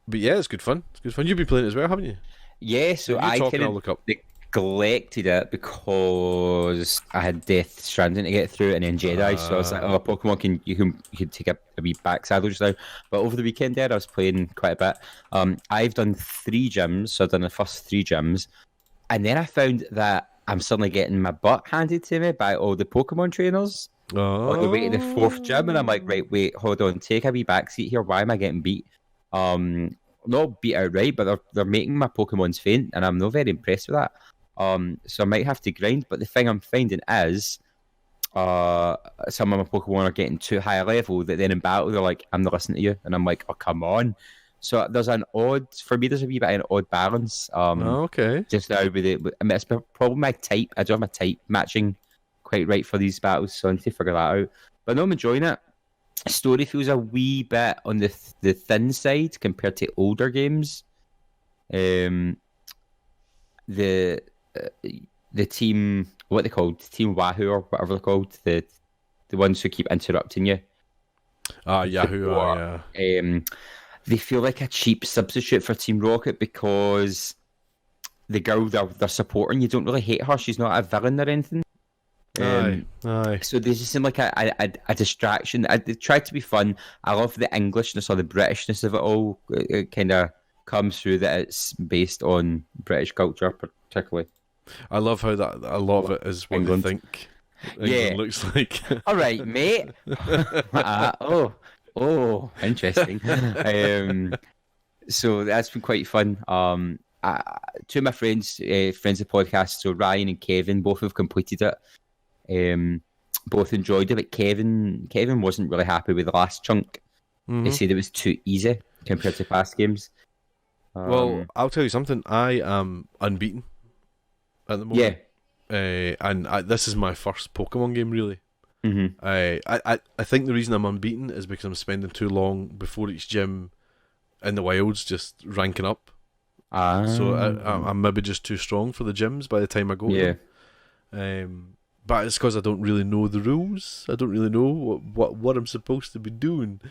But yeah, it's good fun. It's good fun. You've been playing it as well, haven't you? Yeah, so I kind I'll look up. neglected it because I had Death Stranding to get through and then Jedi. So I was like, oh, Pokemon you can take a wee back saddle just now. But over the weekend there, I was playing quite a bit. I've done 3 gyms, so I've done the first 3 gyms, and then I found that I'm suddenly getting my butt handed to me by all the Pokemon trainers. On the way to the 4th gym, and I'm like, right, wait, hold on, take a wee backseat here. Why am I getting beat? Not beat outright, but they're making my Pokemons faint, and I'm not very impressed with that. So I might have to grind. But the thing I'm finding is, some of my Pokemon are getting too high a level that then in battle they're like, I'm not listening to you, and I'm like, oh come on. So there's a wee bit of an odd balance. Okay. Just now it's probably my type. I don't have my type matching quite right for these battles, so I need to figure that out. But no, I'm enjoying it. Story feels a wee bit on the thin side compared to older games. The team, what they called, Team Wahoo or whatever they're called, the ones who keep interrupting you. Yahoo! Yeah. They feel like a cheap substitute for Team Rocket because the girl they're supporting, you don't really hate her. She's not a villain or anything. Aye. So they just seem like a distraction. They tried to be fun. I love the Englishness or the Britishness of it all. It kind of comes through that it's based on British culture, particularly. I love how that a lot of it is what England. they think England looks like. All right, mate. Interesting. So that's been quite fun. 2 of my friends of the podcast, so Ryan and Kevin, both have completed it. Both enjoyed it, but Kevin wasn't really happy with the last chunk. He said it was too easy compared to past games. Well, I'll tell you something. I am unbeaten at the moment. Yeah. And this is my first Pokemon game, really. Mm-hmm. I think the reason I'm unbeaten is because I'm spending too long before each gym in the wilds just ranking up. So I'm maybe just too strong for the gyms by the time I go to them. But it's because I don't really know the rules. I don't really know what I'm supposed to be doing.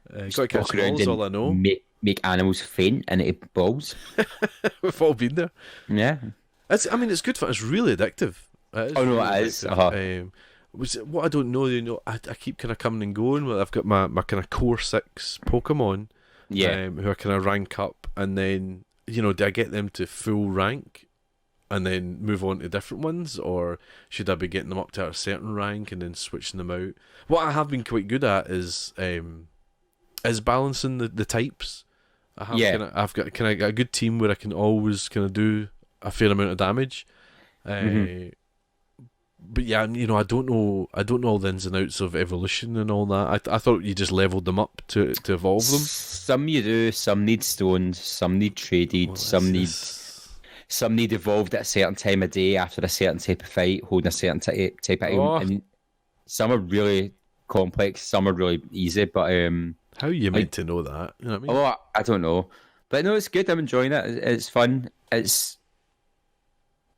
Got to catch balls, all I know. Make animals faint and eat balls. We've all been there. Yeah. It's good fun. It's really addictive. It is. What I don't know, I keep kind of coming and going. Well, I've got my kind of core 6 Pokemon, who I kind of rank up, and then do I get them to full rank, and then move on to different ones, or should I be getting them up to a certain rank and then switching them out? What I have been quite good at is balancing the types. I've got kind of a good team where I can always kind of do a fair amount of damage. But yeah, I don't know all the ins and outs of evolution and all that. I thought you just leveled them up to evolve them. Some you do, some need stones, some need traded, some need. some need evolved at a certain time of day after a certain type of fight, holding a certain type of aim, and some are really complex, some are really easy. But how are you meant to know that? You know what I mean? Oh, I don't know, but no, it's good. I'm enjoying it. It's fun.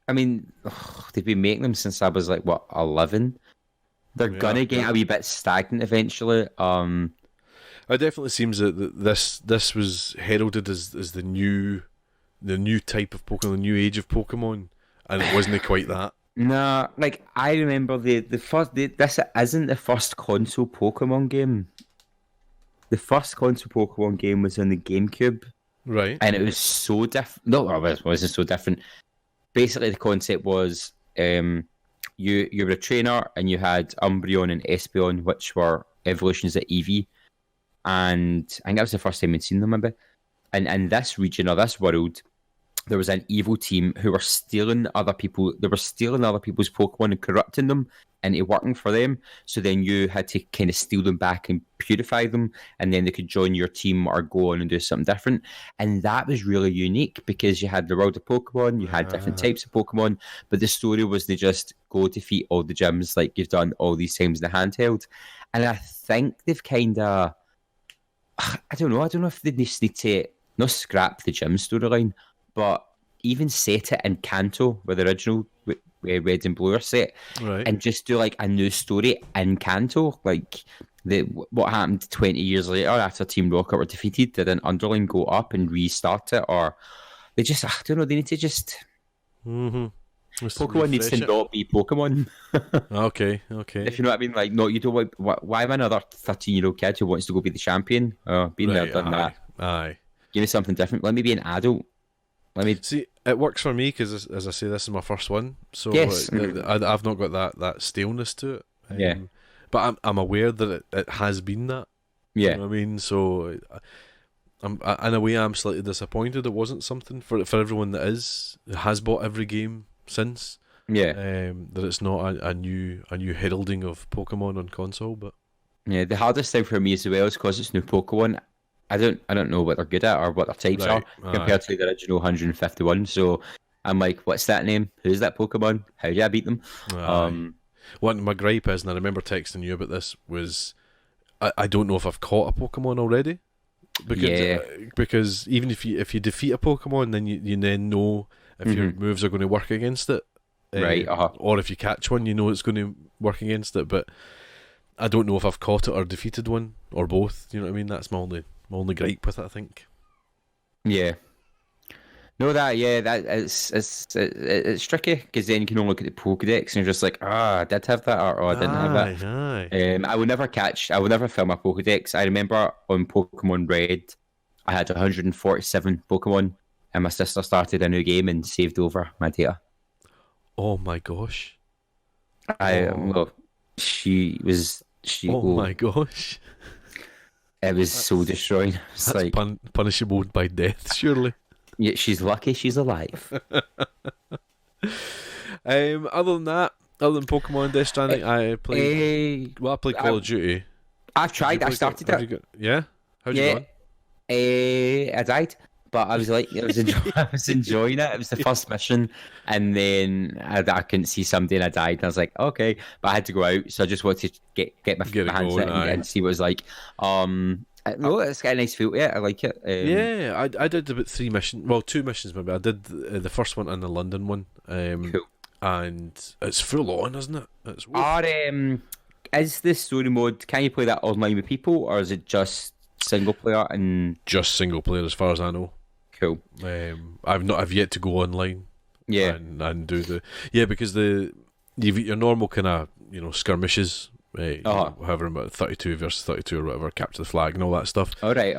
I mean, they've been making them since I was like 11. They're gonna get a wee bit stagnant eventually. It definitely seems that this was heralded as the new type of Pokemon, the new age of Pokemon, and it wasn't quite that. Nah, like I remember this isn't the first console Pokemon game. The first console Pokemon game was on the GameCube, right? And it was so different. No, it wasn't so different. Basically, the concept was you were a trainer and you had Umbreon and Espeon, which were evolutions of Eevee, and I think that was the first time we'd seen them, maybe. And in this region or this world, there was an evil team who were stealing other people. They were stealing other people's Pokemon and corrupting them into working for them. So then you had to kind of steal them back and purify them, and then they could join your team or go on and do something different. And that was really unique because you had the world of Pokemon, you had different types of Pokemon, but the story was they just go defeat all the gyms like you've done all these times in the handheld. And I think they've kind of, I don't know if they just need to not scrap the gym storyline, but even set it in Kanto, where the original Red and Blue are set, right, and just do like a new story in Kanto. Like what happened 20 years later after Team Rocket were defeated? Did an underling go up and restart it, or they just, I don't know, they need to just. Pokemon needs to not be Pokemon. Okay. If you know what I mean, like, no, you don't. Why am I another 13-year-old kid who wants to go be the champion? Been there, done that. Aye. Give me something different. Let me be an adult. Let me see. It works for me because, as I say, this is my first one, so yes. I've not got that staleness to it. But I'm aware that it has been that. Yeah. You know what I mean? So, in a way, I'm slightly disappointed it wasn't something for everyone that has bought every game since. Yeah. That it's not a new heralding of Pokemon on console, but yeah, the hardest thing for me as well is because it's new Pokemon. I don't know what they're good at or what their types are compared to the original 151. So I'm like, what's that name? Who's that Pokemon? How do I beat them? One my gripe is, and I remember texting you about this, was I don't know if I've caught a Pokemon already. Because even if you defeat a Pokemon, then you then know if your moves are going to work against it. Right. Or if you catch one, you know it's going to work against it. But I don't know if I've caught it or defeated one or both. You know what I mean? That's my only gripe with it, I think. Yeah. No, that it's tricky because then you can only look at the Pokédex and you're just like, I did have that, or I didn't have that. I would never fill my Pokédex. I remember on Pokemon Red, I had 147 Pokemon, and my sister started a new game and saved over my data. Oh my gosh! She. Oh my gosh! It was so destroying. That's like punishable by death, surely. Yeah, she's lucky she's alive. Other than that, other than Pokemon Death Stranding, I played. I played Call of Duty. I've tried. I started it. Yeah. How'd you go? I died, but I was like, I was enjoying it. It was the first mission, and then I couldn't see somebody, and I died. And I was like, okay, but I had to go out, so I just wanted to get my hands in and see what it was like. No, it's got a nice feel to it. I like it. I did about 3 missions. Well, 2 missions maybe. I did the first one and the London one. Cool. And it's full on, isn't it? Is this story mode? Can you play that online with people, or is it just single player? And just single player, as far as I know. Cool. I've yet to go online. Yeah. And do because your normal kind of skirmishes. However, about 32 versus 32 or whatever, capture the flag and all that stuff. All right.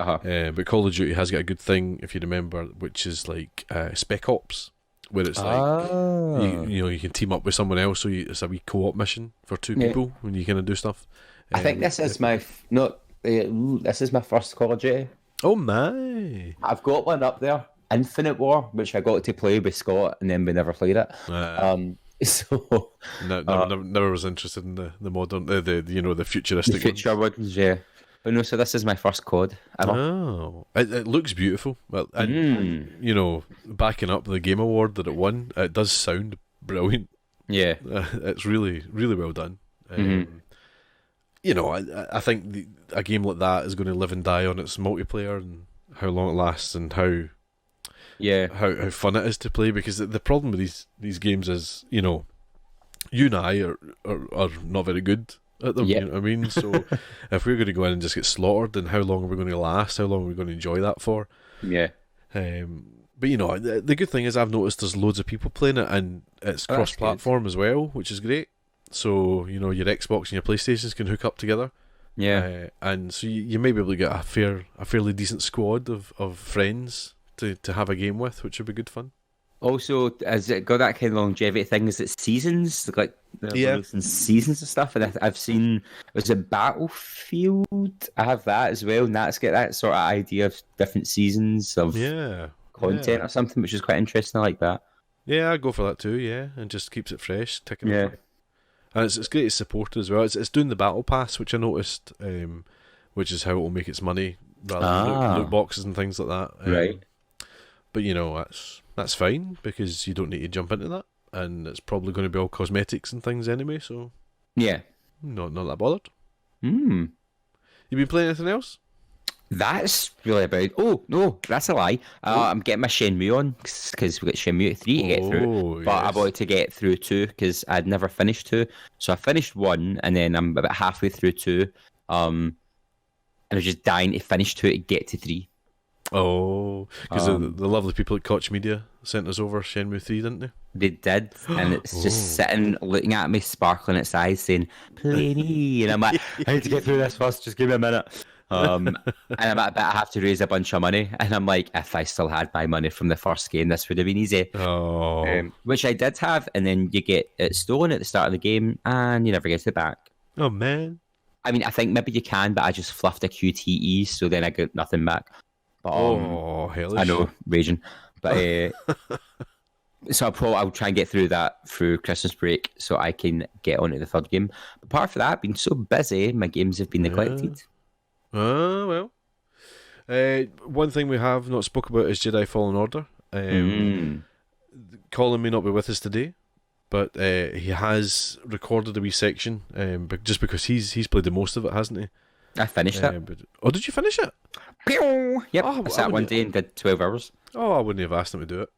But Call of Duty has got a good thing, if you remember, which is like Spec Ops, where it's like you can team up with someone else, so it's a wee co-op mission for 2 people when you kind of do stuff. I think this is my this is my first Call of Duty. Oh my! I've got one up there, Infinite War, which I got to play with Scott, and then we never played it. So never was interested in the modern, the futuristic future ones. Yeah, But no, so this is my first COD ever. Oh, it looks beautiful. Well, and you know, backing up the Game Award that it won, it does sound brilliant. Yeah. It's really, really well done. You know, I think a game like that is going to live and die on its multiplayer and how long it lasts and how fun it is to play. Because the problem with these games is, you know, you and I are not very good at them. You know what I mean? So if we're going to go in and just get slaughtered, then how long are we going to last? How long are we going to enjoy that for? Yeah. But you know, the good thing is I've noticed there's loads of people playing it, and it's cross-platform as well, which is great. So, you know, your Xbox and your PlayStations can hook up together. Yeah. And so you may be able to get a fairly decent squad of friends to have a game with, which would be good fun. Also, has it got that kind of longevity thing? Is it seasons? Like, releasing seasons and stuff? And I've seen, was it Battlefield? I have that as well, and that's got that sort of idea of different seasons of content or something, which is quite interesting. I like that. Yeah, I'd go for that too, yeah, and just keeps it fresh, ticking over. And it's great to support it as well. It's doing the battle pass, which I noticed, which is how it will make its money, rather than loot boxes and things like that. Right. But you know, that's fine, because you don't need to jump into that, and it's probably going to be all cosmetics and things anyway. So yeah, not that bothered. You been playing anything else? That's really about. Oh no, that's a lie. I'm getting my Shenmue on because we got Shenmue 3 to get through, but I wanted to get through 2 because I'd never finished 2. So I finished 1, and then I'm about halfway through 2. And I was just dying to finish 2 to get to 3. Oh, because the lovely people at Koch Media sent us over Shenmue 3, didn't they? They did, and it's just sitting looking at me, sparkling its eyes, saying, "Play me," and I'm like, "I need to get through this first. Just give me a minute." And I'm at, but I have to raise a bunch of money, and I'm like, if I still had my money from the first game, this would have been easy. Which I did have, and then you get it stolen at the start of the game, and you never get it back. Oh man! I mean, I think maybe you can, but I just fluffed a QTE, so then I got nothing back. But, hellish! I know, raging, but so I'll try and get through that through Christmas break, so I can get onto the third game. But apart from that, I've been so busy, my games have been neglected. Well. One thing we have not spoke about is Jedi Fallen Order. Colin may not be with us today, but he has recorded a wee section, but just because he's played the most of it, hasn't he? I finished it. Did you finish it? Yep, I sat one day and did 12 hours. I wouldn't have asked him to do it.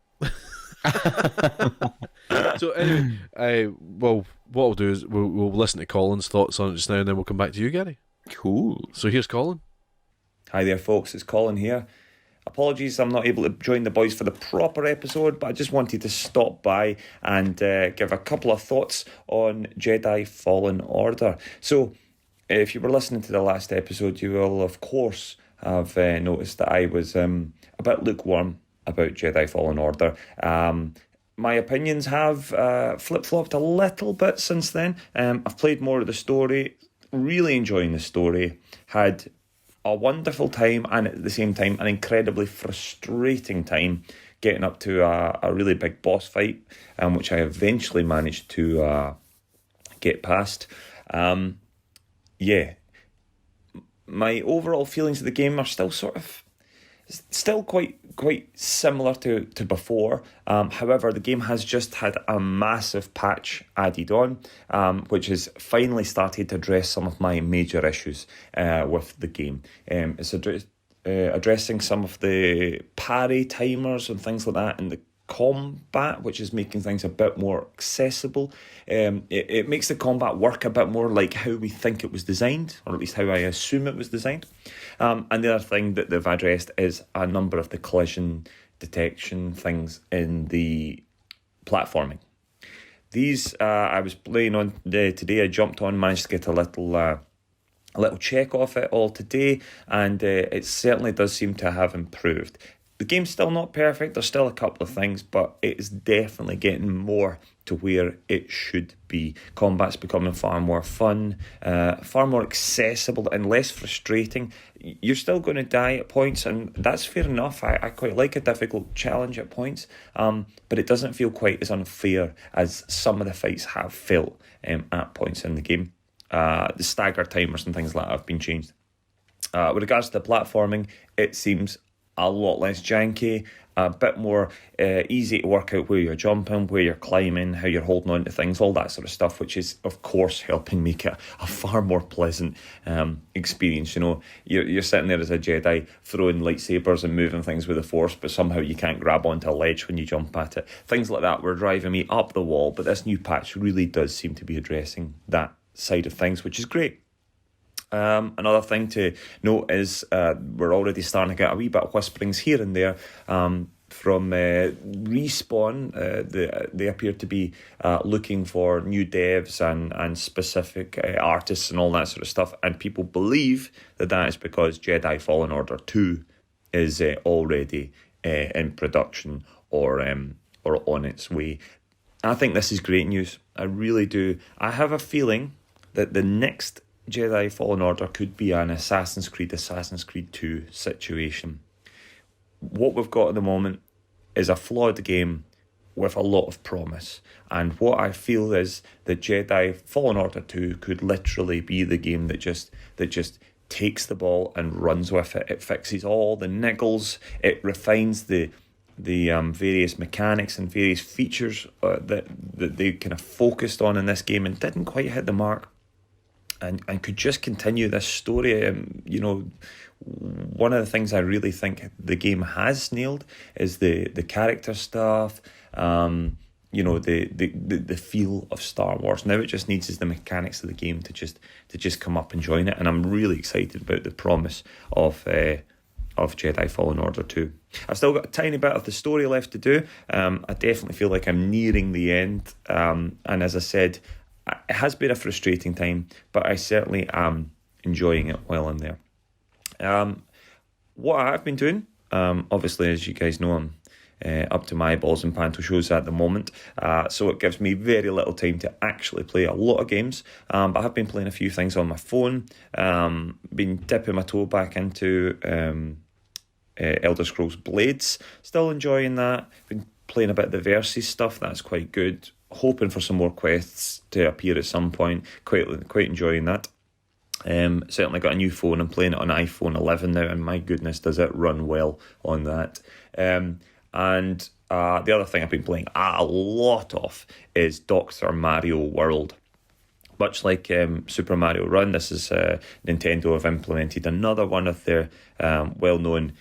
So anyway, well, what we'll do is we'll listen to Colin's thoughts on it just now, and then we'll come back to you, Gary. Cool. So here's Colin. Hi there, folks. It's Colin here. Apologies, I'm not able to join the boys for the proper episode, but I just wanted to stop by and give a couple of thoughts on Jedi Fallen Order. So, if you were listening to the last episode, you will, of course, have noticed that I was a bit lukewarm about Jedi Fallen Order. My opinions have flip-flopped a little bit since then. I've played more of the story, really enjoying the story, had a wonderful time, and at the same time an incredibly frustrating time getting up to a really big boss fight, which I eventually managed to get past. My overall feelings of the game are still quite similar to before. However, the game has just had a massive patch added on, which has finally started to address some of my major issues with the game. It's addressing some of the parry timers and things like that in the combat, which is making things a bit more accessible. It makes the combat work a bit more like how we think it was designed, or at least how I assume it was designed. And the other thing that they've addressed is a number of the collision detection things in the platforming. These I was playing on today. I jumped on, managed to get a little check off it all today, and it certainly does seem to have improved. The game's still not perfect, there's still a couple of things, but it is definitely getting more to where it should be. Combat's becoming far more fun, far more accessible and less frustrating. You're still going to die at points, and that's fair enough. I quite like a difficult challenge at points, but it doesn't feel quite as unfair as some of the fights have felt at points in the game. The stagger timers and things like that have been changed. With regards to the platforming, it seems a lot less janky, a bit more easy to work out where you're jumping, where you're climbing, how you're holding on to things, all that sort of stuff, which is, of course, helping make it a far more pleasant experience. You know, you're sitting there as a Jedi throwing lightsabers and moving things with the Force, but somehow you can't grab onto a ledge when you jump at it. Things like that were driving me up the wall, but this new patch really does seem to be addressing that side of things, which is great. Another thing to note is we're already starting to get a wee bit of whisperings here and there from Respawn. They appear to be looking for new devs and specific artists and all that sort of stuff, and people believe that is because Jedi Fallen Order 2 is already in production or on its way. I think this is great news. I really do. I have a feeling that the next Jedi Fallen Order could be an Assassin's Creed 2 situation. What we've got at the moment is a flawed game with a lot of promise, and what I feel is that Jedi Fallen Order 2 could literally be the game that just takes the ball and runs with it. It fixes all the niggles, it refines the various mechanics and various features that they kind of focused on in this game and didn't quite hit the mark. And could just continue this story. You know, one of the things I really think the game has nailed is the character stuff. You know, the feel of Star Wars. Now it just needs is the mechanics of the game to just come up and join it. And I'm really excited about the promise of Jedi Fallen Order 2. I've still got a tiny bit of the story left to do. I definitely feel like I'm nearing the end. And as I said, it has been a frustrating time, but I certainly am enjoying it while I'm there. What I have been doing, obviously, as you guys know, I'm up to my eyeballs in panto shows at the moment, so it gives me very little time to actually play a lot of games, but I have been playing a few things on my phone, been dipping my toe back into Elder Scrolls Blades, still enjoying that, been playing a bit of the Versus stuff, that's quite good. Hoping for some more quests to appear at some point. Quite enjoying that. Certainly got a new phone. I'm playing it on iPhone 11 now, and my goodness, does it run well on that. And the other thing I've been playing a lot of is Dr. Mario World. Much like Super Mario Run, this is Nintendo have implemented another one of their well-known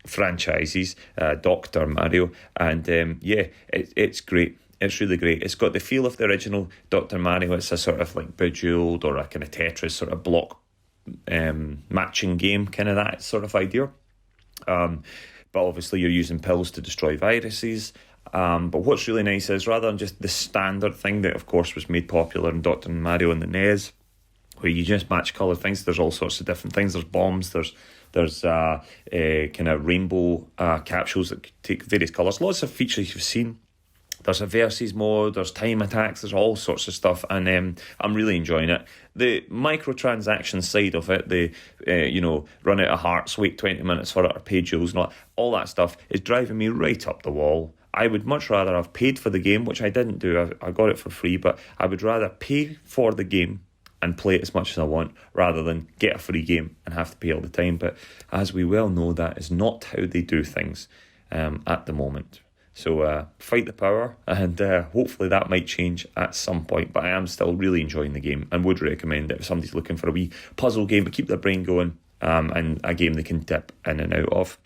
franchises, Dr. Mario, and it's great. It's really great. It's got the feel of the original Dr. Mario. It's a sort of like Bejeweled or a kind of Tetris sort of block matching game, kind of that sort of idea. But obviously you're using pills to destroy viruses. But what's really nice is rather than just the standard thing that of course was made popular in Dr. Mario and the NES, where you just match colour things, there's all sorts of different things. There's bombs, there's kind of rainbow capsules that take various colours. Lots of features you've seen. There's a versus mode, there's time attacks, there's all sorts of stuff, and I'm really enjoying it. The microtransaction side of it, the run out of hearts, wait 20 minutes for it, or pay jewels, and all that stuff is driving me right up the wall. I would much rather have paid for the game, which I didn't do, I got it for free, but I would rather pay for the game and play it as much as I want, rather than get a free game and have to pay all the time. But as we well know, that is not how they do things at the moment. So fight the power, and hopefully that might change at some point. But I am still really enjoying the game and would recommend it if somebody's looking for a wee puzzle game to keep their brain going, and a game they can dip in and out of.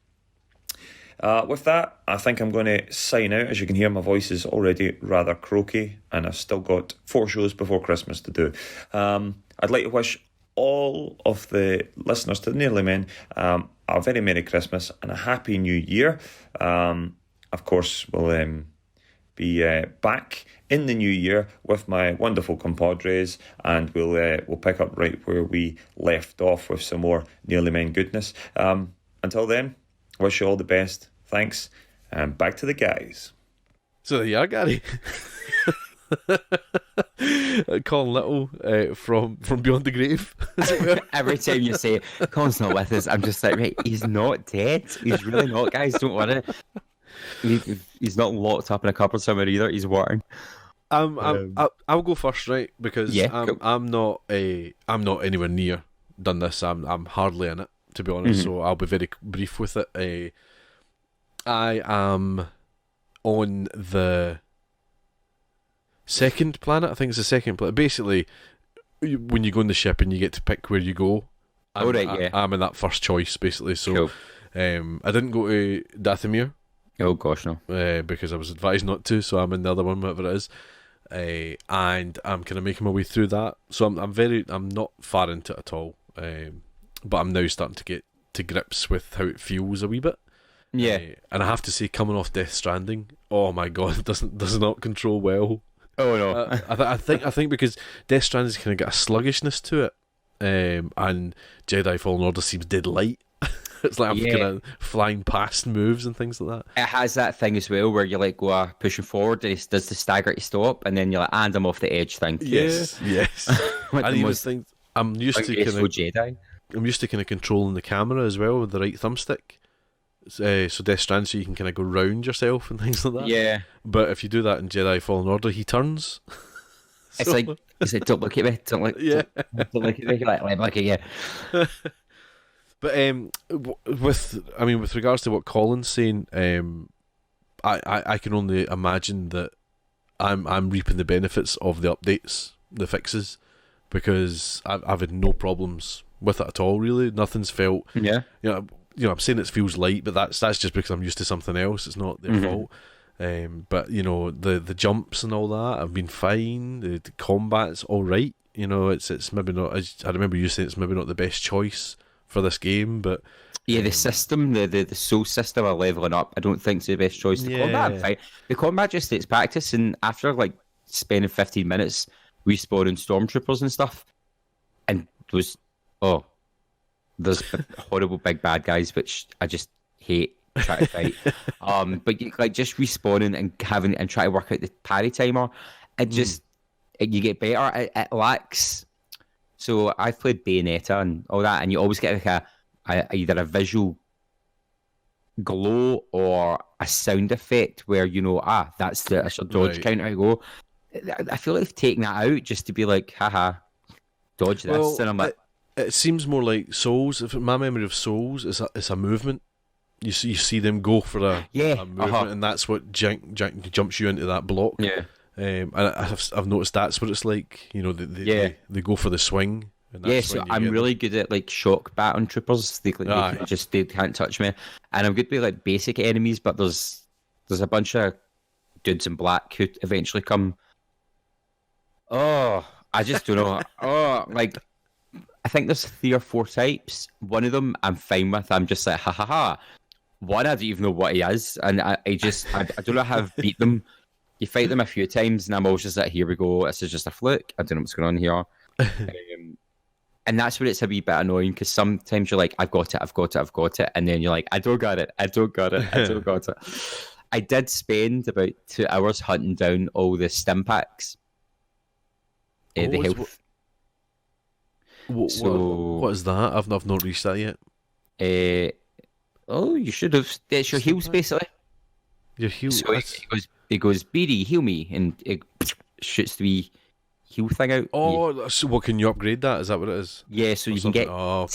With that, I think I'm going to sign out. As you can hear, my voice is already rather croaky, and I've still got 4 shows before Christmas to do. I'd like to wish all of the listeners to the Nearly Men a very Merry Christmas and a Happy New Year. Of course, we'll be back in the new year with my wonderful compadres, and we'll pick up right where we left off with some more Nearly Men goodness. Until then, wish you all the best. Thanks, and back to the guys. So there you are, Gary. Colin Little from Beyond the Grave. Every time you say Colin's not with us, I'm just like, right, he's not dead. He's really not, guys. Don't worry. He's not locked up in a cupboard somewhere either. He's working. I'll go first, right? Because yeah, I'm not anywhere near done this. I'm hardly in it, to be honest. So I'll be very brief with it. I am on the second planet. I think it's the second planet. Basically, when you go on the ship and you get to pick where you go, I'm in that first choice, basically. So Cool. I didn't go to Dathomir. Oh gosh, no. Because I was advised not to, so I'm in the other one, whatever it is. And I'm kind of making my way through that. So I'm not far into it at all. But I'm now starting to get to grips with how it feels a wee bit. Yeah. And I have to say, coming off Death Stranding, oh my god, it does not control well. Oh no. I think because Death Stranding's kind of got a sluggishness to it, and Jedi Fallen Order seems dead light. It's like I'm kind of flying past moves and things like that. It has that thing as well where you like go pushing forward and it does the stagger to stop, and then you're like, and I'm off the edge thing. Yes. Like And even think I'm used to kind of Jedi. I'm used to kind of controlling the camera as well with the right thumbstick. So Death Stranding, so you can kind of go round yourself and things like that. Yeah. But if you do that in Jedi Fallen Order, he turns. It's like don't look at me, don't look at me, like look at you. But with regards to what Colin's saying, I can only imagine that I'm reaping the benefits of the updates, the fixes, because I've had no problems with it at all. Really, nothing's felt. Yeah. I'm saying it feels light, but that's just because I'm used to something else. It's not their fault. But the jumps and all that have been fine. The combat's all right. It's maybe not. I remember you saying it's maybe not the best choice for this game, but the system, the soul system of leveling up, I don't think it's the best choice. The combat, I'm fine. The combat just takes practice, and after like spending 15 minutes respawning stormtroopers and stuff, and there's horrible big bad guys which I just hate trying to fight. But just respawning and having and try to work out the parry timer, you get better. It lacks. So I've played Bayonetta and all that, and you always get like either a visual glow or a sound effect where that's the dodge counter I go. I feel like they've taken that out just to be like, haha, dodge this, and I'm like. It seems more like Souls. If my memory of Souls is a movement, you see them go for a movement, and that's what jumps you into that block. Yeah. And I've noticed that's what it's like. They go for the swing. And so I'm really good at like shock baton troopers. They can't touch me, and I'm good with like basic enemies. But there's a bunch of dudes in black who eventually come. Oh, I just don't know. I think there's 3 or 4 types. One of them I'm fine with. I'm just like, ha ha ha. One, I don't even know what he is. And I don't know how I've beat them. You fight them a few times, and I'm always just like, here we go. This is just a fluke. I don't know what's going on here. And that's where it's a wee bit annoying, because sometimes you're like, I've got it. And then you're like, I don't got it. I did spend about 2 hours hunting down all the stim packs. The health. What is that? I've not reached that yet. You should have. It's your heals, basically. Your heals. So it goes, BD, heal me, and it shoots the heal thing out. Oh, so what, can you upgrade that? Is that what it is? Yeah, so you can get 9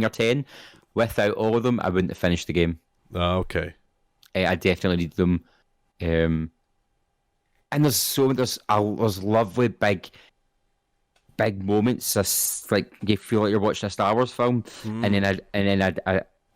or 10. Without all of them, I wouldn't have finished the game. Okay. I definitely need them. And there's lovely big moments. Just like you feel like you're watching a Star Wars film, and then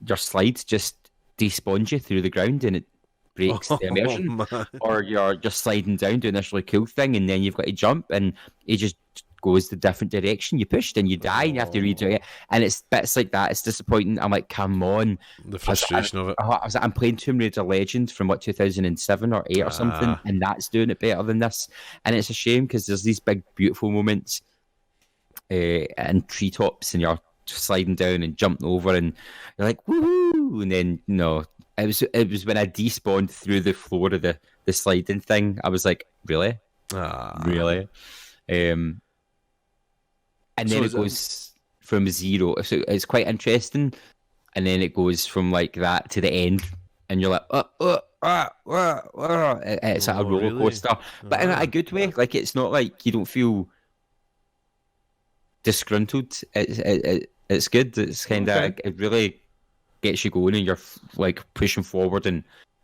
your slides just despawn you through the ground, and it breaks the immersion. Or you're just sliding down doing this really cool thing, and then you've got to jump, and it just goes the different direction you pushed, and you die, and you have to redo it. And it's bits like that. It's disappointing. I'm like, come on. The frustration of it. I'm playing Tomb Raider Legend from 2007 or 8 or something, and that's doing it better than this. And it's a shame, because there's these big beautiful moments and treetops, and you're sliding down and jumping over, and you're like, woohoo! And then it was when I despawned through the floor of the sliding thing. I was like, really? Really? And then it goes from 0. So it's quite interesting. And then it goes from like that to the end. And you're like, it's like a roller coaster. But in a good way. Like, it's not like you don't feel disgruntled. It's good. It's kind of it really gets you going, and you're like pushing forward and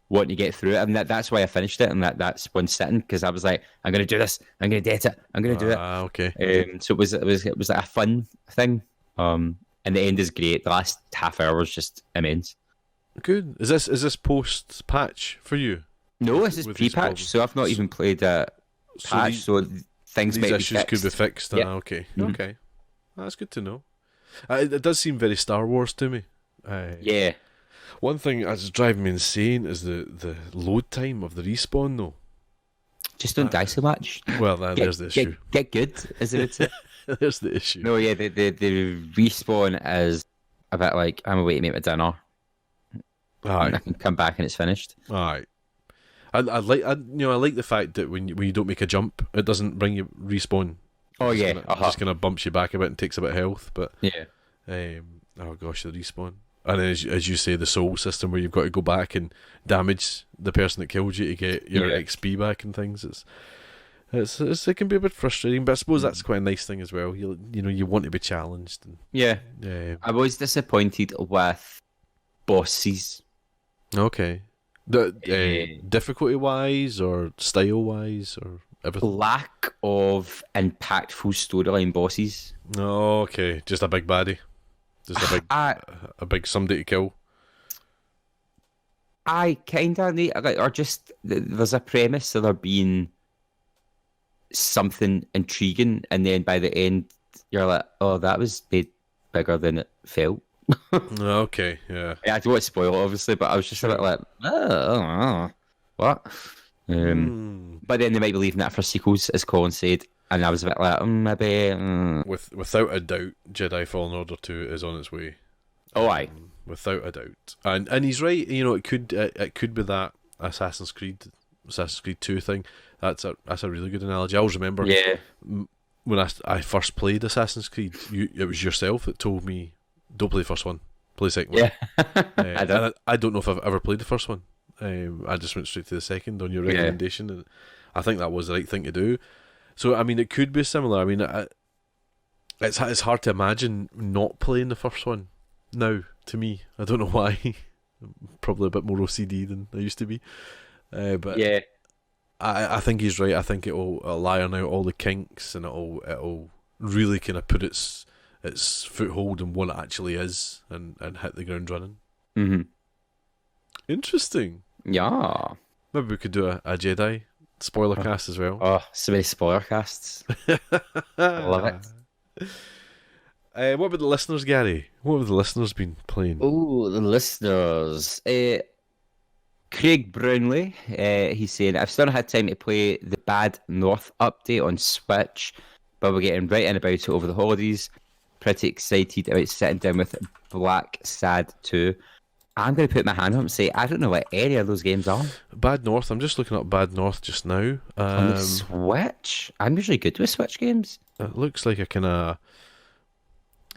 wanting to get through it. And that's why I finished it, and that's one sitting, because I was like, I'm gonna do this. I'm gonna get it. I'm gonna do it. Okay. So it was like a fun thing. And the end is great. The last half hour was just immense. Good. Is this post patch for you? No, this is pre-patch, so I've not even played a patch. So things these might issues be could be fixed. Yeah. Okay. Mhm. Okay. That's good to know. It does seem very Star Wars to me. Yeah. One thing that's driving me insane is the load time of the respawn, though. Just don't die so much. Well, there's the issue. Get good, is it? There's the issue. No, yeah, the respawn is a bit like, I'm away to make my dinner. Aye. I can come back and it's finished. Aye. I like the fact that when you don't make a jump, it doesn't bring you respawn. Oh yeah, just kind of bumps you back a bit and takes a bit of health. But yeah. Oh gosh, the respawn. And then as you say, the soul system where you've got to go back and damage the person that killed you to get your XP back and things. It can be a bit frustrating, but I suppose that's quite a nice thing as well. You want to be challenged. And, yeah. I was disappointed with bosses. Okay. Difficulty wise or style wise or everything. Lack of impactful storyline bosses. Oh, okay. Just a big baddie. Just a big somebody to kill. I kind of need, or just there's a premise of there being something intriguing, and then by the end you're like, oh, that was made bigger than it felt. Okay, yeah. I don't want to spoil it, obviously, but I was just a bit like, what? But then they might be leaving that for sequels, as Colin said, and I was a bit like, maybe. Without a doubt, Jedi Fallen Order 2 is on its way. Oh, aye. Without a doubt, and he's right. It could be that Assassin's Creed 2 thing. That's a really good analogy. I always remember when I first played Assassin's Creed, it was yourself that told me, don't play the first one, play the second one. I don't know if I've ever played the first one. I just went straight to the second on your recommendation, and I think that was the right thing to do. So I mean, it could be similar. I mean, it's hard to imagine not playing the first one now. To me, I don't know why. Probably a bit more OCD than I used to be. But yeah, I think he's right. I think it'll iron out all the kinks, and it'll really kind of put its foothold in what it actually is, and hit the ground running. Mm-hmm. Interesting. Yeah. Maybe we could do a Jedi spoiler cast as well. Oh, so many spoiler casts. I love it. What about the listeners, Gary? What have the listeners been playing? Oh, the listeners. Craig Brownlee, he's saying, I've still not had time to play the Bad North update on Switch, but we're getting right in about it over the holidays. Pretty excited about sitting down with Black Sad 2. I'm going to put my hand up and say, I don't know what any of those games are. Bad North, I'm just looking up Bad North just now. On the Switch? I'm usually good with Switch games. It looks like a kind of...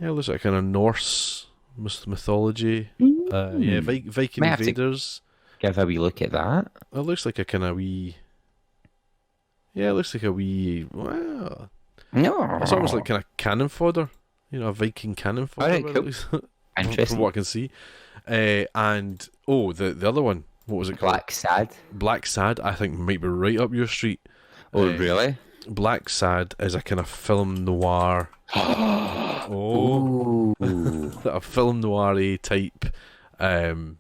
Yeah, it looks like a kind of Norse mythology. Viking invaders. Give a wee look at that. It looks like a kind of wee... Yeah, it looks like a wee... Wow. No. It's almost like kind of cannon fodder. A Viking cannon fodder. Alright, cool. Interesting. From what I can see. And, the other one. What was it called? Black Sad. Black Sad, I think, might be right up your street. Oh, really? Black Sad is a kind of film noir. A film noir type. Kind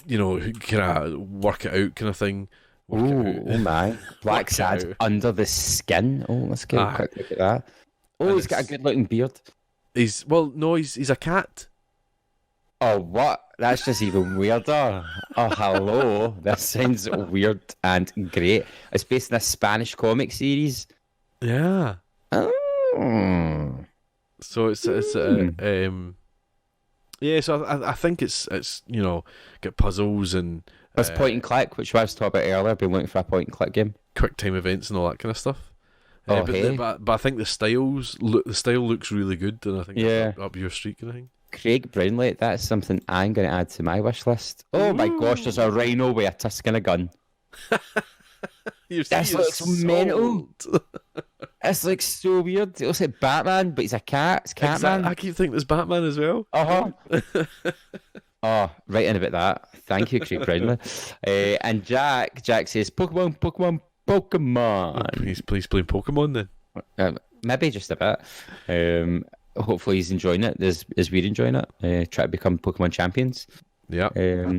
of work it out kind of thing. Oh my! Black Sad under the skin. Oh, let's get a quick look at that. Oh, he's got a good looking beard. He's a cat. Oh, what? That's just even weirder. Oh, hello. That sounds weird and great. It's based in a Spanish comic series. Yeah. Oh. So So I think it's got puzzles and it's point and click, which I was talking about earlier. I've been looking for a point and click game. Quick time events and all that kind of stuff. But I think the style looks really good, and I think it's up your street kind of thing. Craig Brownlee, that's something I'm going to add to my wish list. Oh my gosh, there's a rhino with a tusk and a gun. That's like so mental. It's like so weird. It looks like Batman, but he's a cat. It's Catman. I keep thinking it's Batman as well. Oh, right in about that. Thank you, Craig Brownlee. And Jack says, Pokemon. He's playing Pokemon then. Maybe just a bit. Hopefully he's enjoying it as we're enjoying it. Try to become Pokemon champions. Yeah.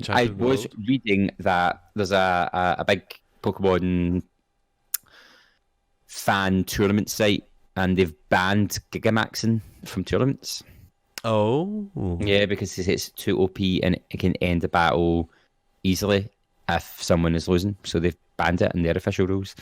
I was reading that there's a big Pokemon fan tournament site, and they've banned Gigamaxing from tournaments. Oh. Yeah, because it's too OP and it can end a battle easily if someone is losing. So they've banned it in their official rules.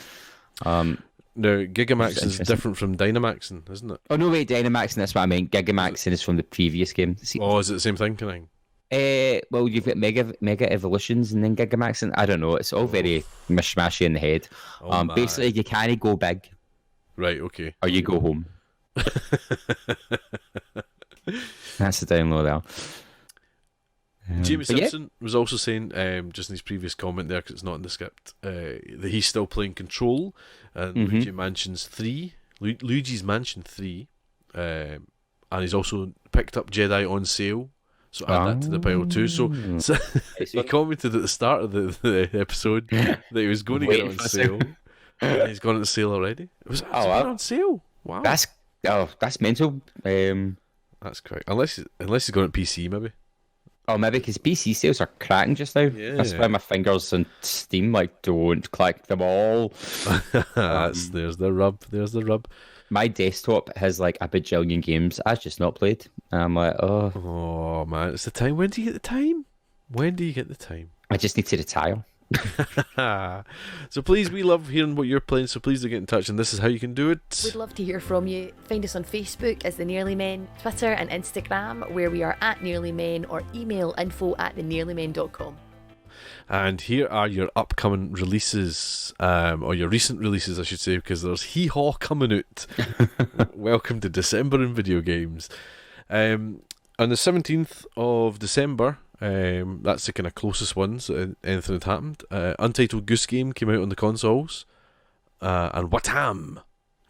Now, Gigamaxing is different from Dynamaxing, isn't it? Oh, no, wait, Dynamaxing, that's what I meant. Gigamaxing is from the previous game. See, is it the same thing, kind of? Well, you've got Mega Evolutions and then Gigamaxing. I don't know. It's all very mishmashy in the head. Basically, you can't go big. Right, okay. Or you go home. That's the download there. Jamie Simpson was also saying, just in his previous comment there, because it's not in the script, that he's still playing Control and Luigi's Mansion 3, and he's also picked up Jedi on sale, so add that to the pile too. So he commented at the start of the episode that he was going to get it on sale, and he's gone on sale already. It been on sale? Wow. That's mental. That's correct. Unless he's gone at PC, maybe. Oh, maybe because PC sales are cracking just now. Yeah. That's why my fingers on Steam don't click them all. There's the rub. My desktop has like a bajillion games I've just not played. And I'm like, oh man, it's the time. When do you get the time? I just need to retire. So please, we love hearing what you're playing, so please do get in touch, and this is how you can do it. We'd love to hear from you. Find us on Facebook as The Nearly Men, Twitter and Instagram where we are at Nearly Men, or email info@thenearlymen.com. And here are your upcoming releases, or your recent releases I should say, because there's Hee Haw coming out. Welcome to December in video games. On the 17th of December, that's the kind of closest ones anything had happened. Untitled Goose Game came out on the consoles, and Watam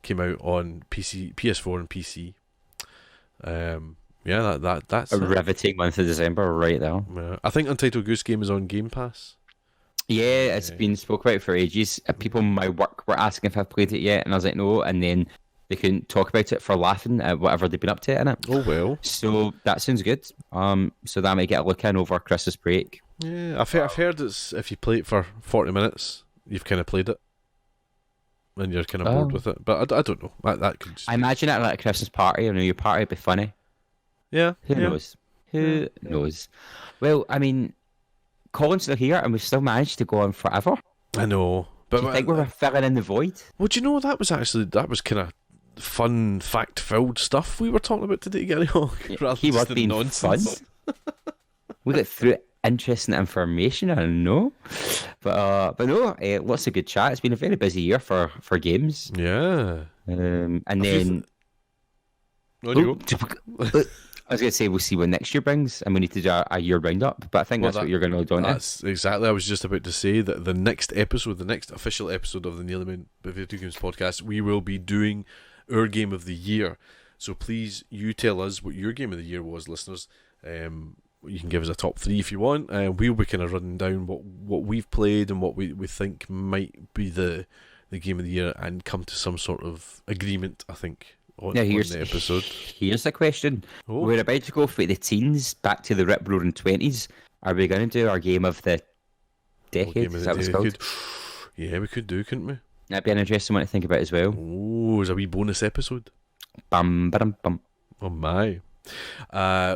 came out on PC, PS4 and PC. That's a riveting month of December right there. I think Untitled Goose Game is on Game Pass. Yeah, it's been spoke about for ages. People in my work were asking if I've played it yet, and I was like, no, and then they couldn't talk about it for laughing at whatever they've been up to in it. Oh well. So that sounds good. So that might get a look in over Christmas break. Yeah, I've heard it's if you play it for 40 minutes, you've kind of played it, and you're kind of bored with it. But I don't know. That could. I imagine it like a Christmas party. Your party would be funny. Yeah. Who knows? Who knows? Well, I mean, Colin's still here, and we've still managed to go on forever. I know. But do you think we're filling in the void? Well, do you know that was kind of fun, fact-filled stuff we were talking about today, Gary Hogg. He was being nonsense. Fun. We got through interesting information. I don't know, but no, lots of good chat. It's been a very busy year for games. Yeah. And then. I was going to say we'll see what next year brings, and we need to do a year roundup. But I think that's what you're going to do. That's exactly. I was just about to say that the next official episode of the Nearly Men Video Games podcast, we will be doing our game of the year. So please, you tell us what your game of the year was, listeners. You can give us a top 3 if you want. We'll be kind of running down what we've played and what we think might be the game of the year, and come to some sort of agreement, I think. On the episode. Here's the question. We're about to go for the teens back to the rip roaring 20s. Are we going to do our game of the decade? Is that what it's called? Yeah, we could do, couldn't we? That'd be an interesting one to think about as well. Oh, it's a wee bonus episode. Bum, ba-dum, bum. Oh my.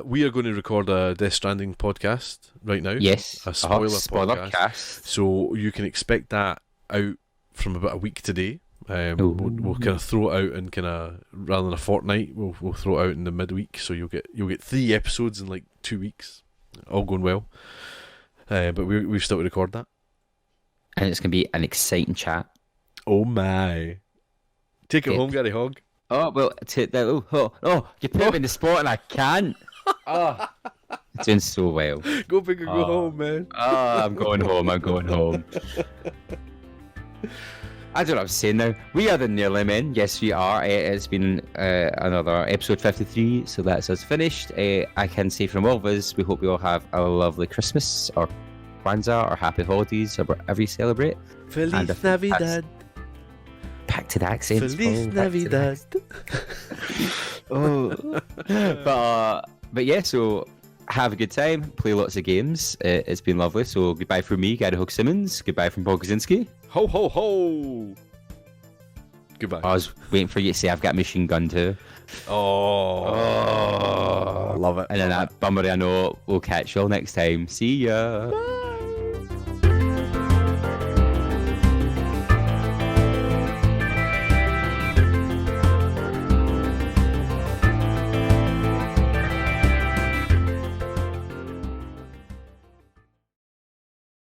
We are going to record a Death Stranding podcast right now. Yes. A spoiler cast. So you can expect that out from about a week today. We'll kind of throw it out in kind of, rather than a fortnight, we'll throw it out in the midweek, so you'll get 3 episodes in like 2 weeks, all going well. But we've still to record that, and it's gonna be an exciting chat. Oh my! Take it home, Gary Hogg. Oh well, you put me in the spot and I can't. It's doing so well. Go big or go home, man. I'm going home. I don't know what I'm saying now. We are the Nearly Men. Yes, we are. It's been another episode 53, so that's us finished. I can say from all of us, we hope you all have a lovely Christmas or Kwanzaa or happy holidays or whatever you celebrate. Feliz Navidad. Back to the accents. Feliz Navidad. But yeah, so have a good time. Play lots of games. It's been lovely. So goodbye from me, Gary Hogg-Simmons. Goodbye from Kozinski. Ho, ho, ho. Goodbye. I was waiting for you to say I've got a machine gun too. Oh. Love it. And then that bummer I know. We'll catch you all next time. See ya. Bye.